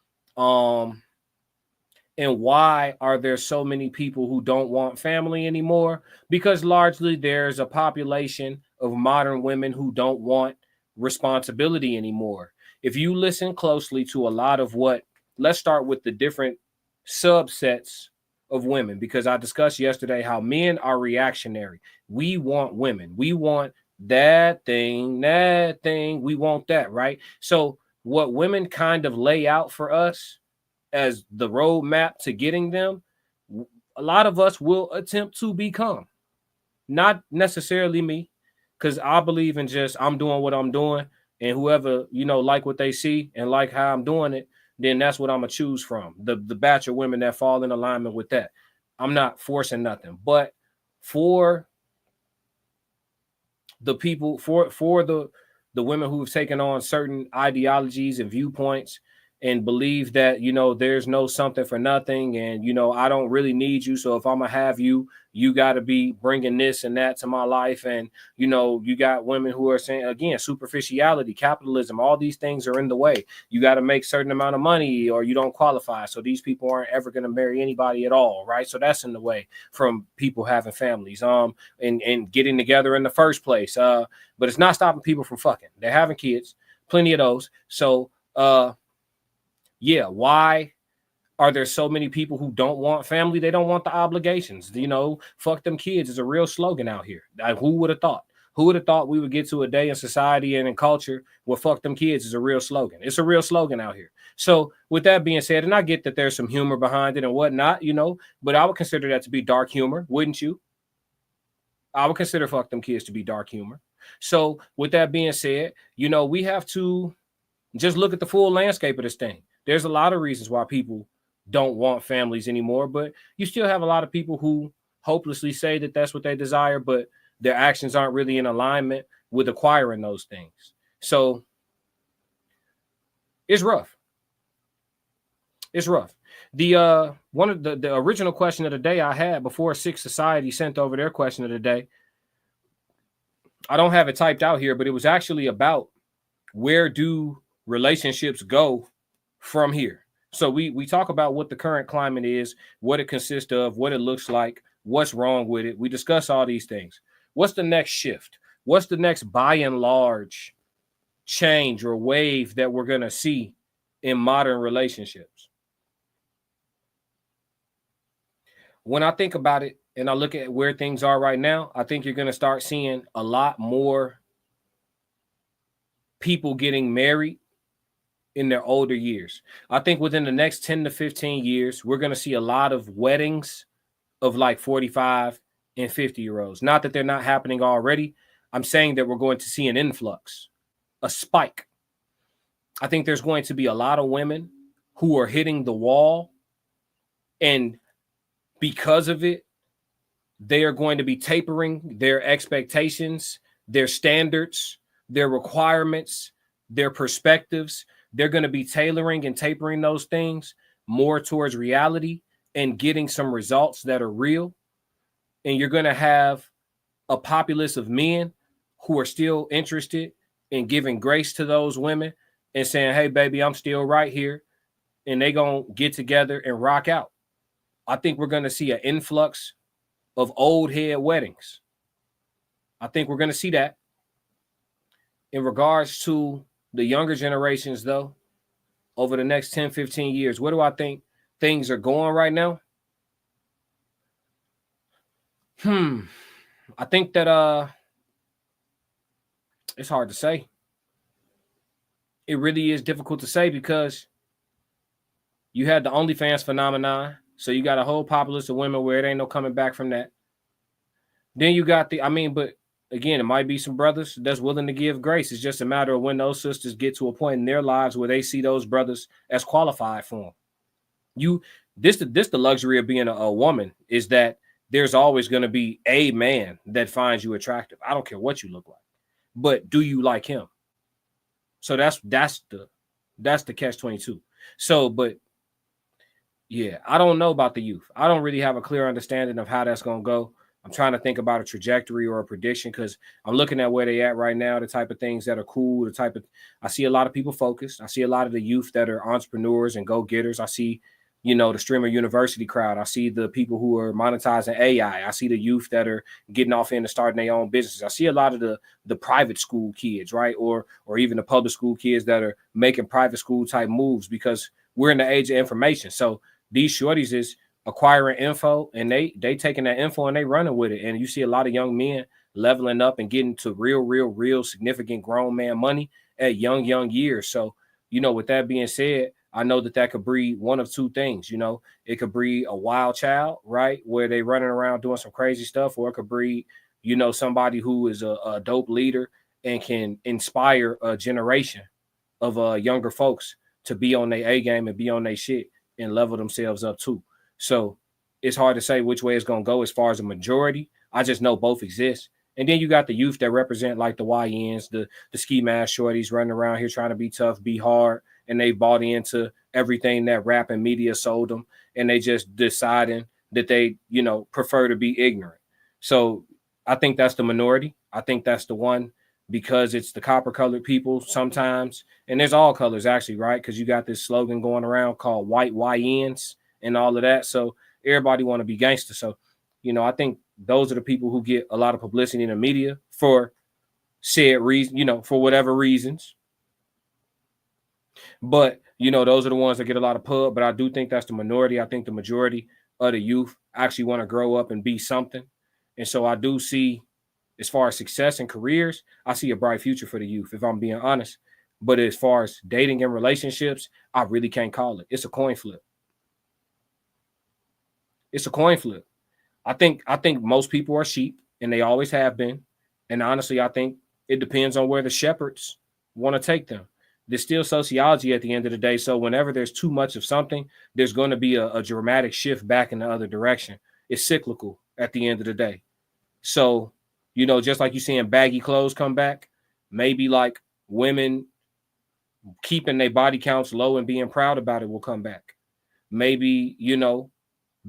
And why are there so many people who don't want family anymore? Because largely there's a population of modern women who don't want responsibility anymore. If you listen closely to a lot of let's start with the different subsets of women, because I discussed yesterday how men are reactionary. We want women. We want that thing. We want that, right? So what women kind of lay out for us as the roadmap to getting them, a lot of us will attempt to become. Not necessarily me, because I believe in just I'm doing what I'm doing, and whoever, like what they see and like how I'm doing it, then that's what I'm gonna choose from. The batch of women that fall in alignment with that. I'm not forcing nothing, but for the people, for the women who've taken on certain ideologies and viewpoints and believe that, there's no something for nothing. And, I don't really need you. So if I'm going to have you, you got to be bringing this and that to my life. And, you got women who are saying, again, superficiality, capitalism, all these things are in the way. You got to make certain amount of money or you don't qualify. So these people aren't ever going to marry anybody at all. Right. So that's in the way from people having families and getting together in the first place. But it's not stopping people from fucking. They're having kids, plenty of those. So, yeah, why are there so many people who don't want family? They don't want the obligations. Fuck them kids is a real slogan out here. Who would have thought? Who would have thought we would get to a day in society and in culture where fuck them kids is a real slogan? It's a real slogan out here. So with that being said, and I get that there's some humor behind it and whatnot, but I would consider that to be dark humor, wouldn't you? I would consider fuck them kids to be dark humor. So with that being said, we have to just look at the full landscape of this thing. There's a lot of reasons why people don't want families anymore, but you still have a lot of people who hopelessly say that that's what they desire, but their actions aren't really in alignment with acquiring those things. So it's rough. It's rough. The one of the original question of the day I had before Six Society sent over their question of the day, I don't have it typed out here, but it was actually about where do relationships go from here. So we talk about what the current climate is, what it consists of, what it looks like, what's wrong with it. We discuss all these things. What's the next shift? What's the next by and large change or wave that we're going to see in modern relationships? When I think about it and I look at where things are right now, I think you're going to start seeing a lot more people getting married in their older years. I think within the next 10 to 15 years, we're going to see a lot of weddings of like 45 and 50-year-olds. Not that they're not happening already. I'm saying that we're going to see an influx, a spike. I think there's going to be a lot of women who are hitting the wall, and because of it, they are going to be tapering their expectations, their standards, their requirements, their perspectives. They're going to be tailoring and tapering those things more towards reality and getting some results that are real. and you're going to have a populace of men who are still interested in giving grace to those women and saying, hey, baby, I'm still right here. And they going to get together and rock out. I think we're going to see an influx of old head weddings. I think we're going to see that. In regards to the younger generations, though, over the next 10, 15 years, where do I think things are going right now? I think that it's hard to say. It really is difficult to say because you had the OnlyFans phenomenon. So you got a whole populace of women where it ain't no coming back from that. Then you got but again, it might be some brothers that's willing to give grace. It's just a matter of when those sisters get to a point in their lives where they see those brothers as qualified for them. This the luxury of being a woman is that there's always going to be a man that finds you attractive. I don't care what you look like, but do you like him? So that's the catch-22. So, but yeah, I don't know about the youth. I don't really have a clear understanding of how that's going to go. I'm trying to think about a trajectory or a prediction because I'm looking at where they at right now, the type of things that are cool, I see a lot of people focused. I see a lot of the youth that are entrepreneurs and go-getters. I see, the streamer university crowd. I see the people who are monetizing AI. I see the youth that are getting off into starting their own businesses. I see a lot of the private school kids, right? Or even the public school kids that are making private school type moves because we're in the age of information. So these shorties is acquiring info and they taking that info and they running with it. And you see a lot of young men leveling up and getting to real significant grown man money at young years. So, with that being said, I know that could breed one of two things. It could breed a wild child, right? Where they running around doing some crazy stuff, or it could breed, somebody who is a dope leader and can inspire a generation of younger folks to be on their A game and be on their shit and level themselves up too. So it's hard to say which way it's going to go as far as a majority. I just know both exist. And then you got the youth that represent like the YNs, the ski mask shorties running around here trying to be tough, be hard. And they bought into everything that rap and media sold them. And they just deciding that they, prefer to be ignorant. So I think that's the minority. I think that's the one because it's the copper colored people sometimes. And there's all colors actually, right? Because you got this slogan going around called white YNs and all of that. So everybody want to be gangster. So, I think those are the people who get a lot of publicity in the media for said reason, for whatever reasons. But, those are the ones that get a lot of pub. But I do think that's the minority. I think the majority of the youth actually want to grow up and be something. And so I do see, as far as success and careers, I see a bright future for the youth, if I'm being honest. But as far as dating and relationships, I really can't call it. It's a coin flip. It's a coin flip. I think most people are sheep, and they always have been. And honestly, I think it depends on where the shepherds want to take them. There's still sociology at the end of the day. So whenever there's too much of something, there's going to be a dramatic shift back in the other direction. It's cyclical at the end of the day. So, just like you seeing baggy clothes come back, maybe like women keeping their body counts low and being proud about it will come back. Maybe,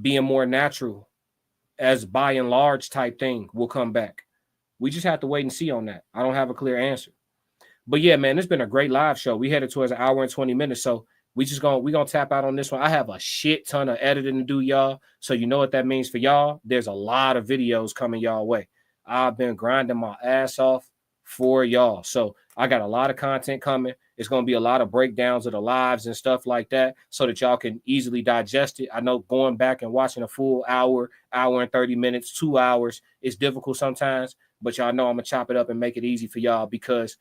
being more natural as by and large type thing will come back. We just have to wait and see on that. I don't have a clear answer. But yeah, man, it's been a great live show. We headed towards an hour and 20 minutes. So we're gonna tap out on this one. I have a shit ton of editing to do, y'all. So you know what that means for y'all. There's a lot of videos coming y'all way. I've been grinding my ass off for y'all. So I got a lot of content coming. It's going to be a lot of breakdowns of the lives and stuff like that so that y'all can easily digest it. I know going back and watching a full hour and 30 minutes, 2 hours is difficult sometimes, but y'all know I'm going to chop it up and make it easy for y'all because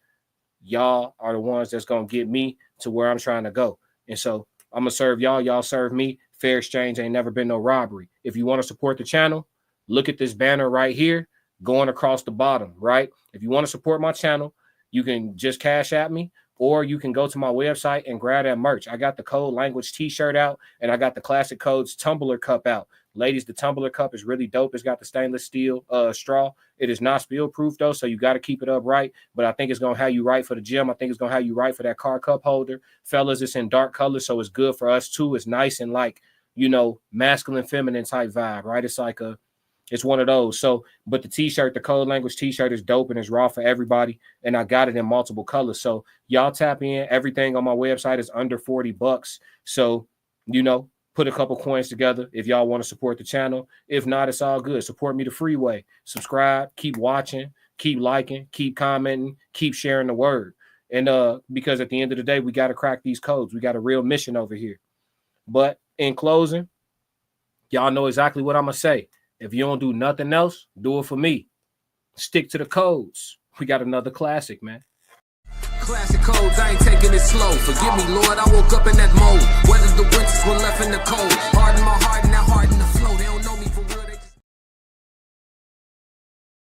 y'all are the ones that's going to get me to where I'm trying to go. And so I'm going to serve y'all. Y'all serve me. Fair exchange ain't never been no robbery. If you want to support the channel, look at this banner right here going across the bottom, right? If you want to support my channel, you can just cash at me, or you can go to my website and grab that merch. I got the Code Language t-shirt out, and I got the Classic Codes tumbler cup out. Ladies, the tumbler cup is really dope. It's got the stainless steel straw. It is not spill proof though, so you got to keep it upright. But I think it's gonna have you right for the gym. I think it's gonna have you right for that car cup holder. Fellas, it's in dark colors, so it's good for us too. It's nice and like, masculine, feminine type vibe, right? It's like a It's one of those. So, but the t-shirt, the code language t-shirt is dope and it's raw for everybody. And I got it in multiple colors. So y'all tap in. Everything on my website is under $40. So, you know, put a couple coins together if y'all want to support the channel. If not, it's all good. Support me the free way. Subscribe, keep watching, keep liking, keep commenting, keep sharing the word. And because at the end of the day, we got to crack these codes. We got a real mission over here. But in closing, y'all know exactly what I'm going to say. If you don't do nothing else, do it for me. Stick to the codes. We got another classic, man. Classic codes, I ain't taking it slow. Forgive me, Lord, I woke up in that mode. Weathered the winters when left in the cold. Hardened my heart and now hardened the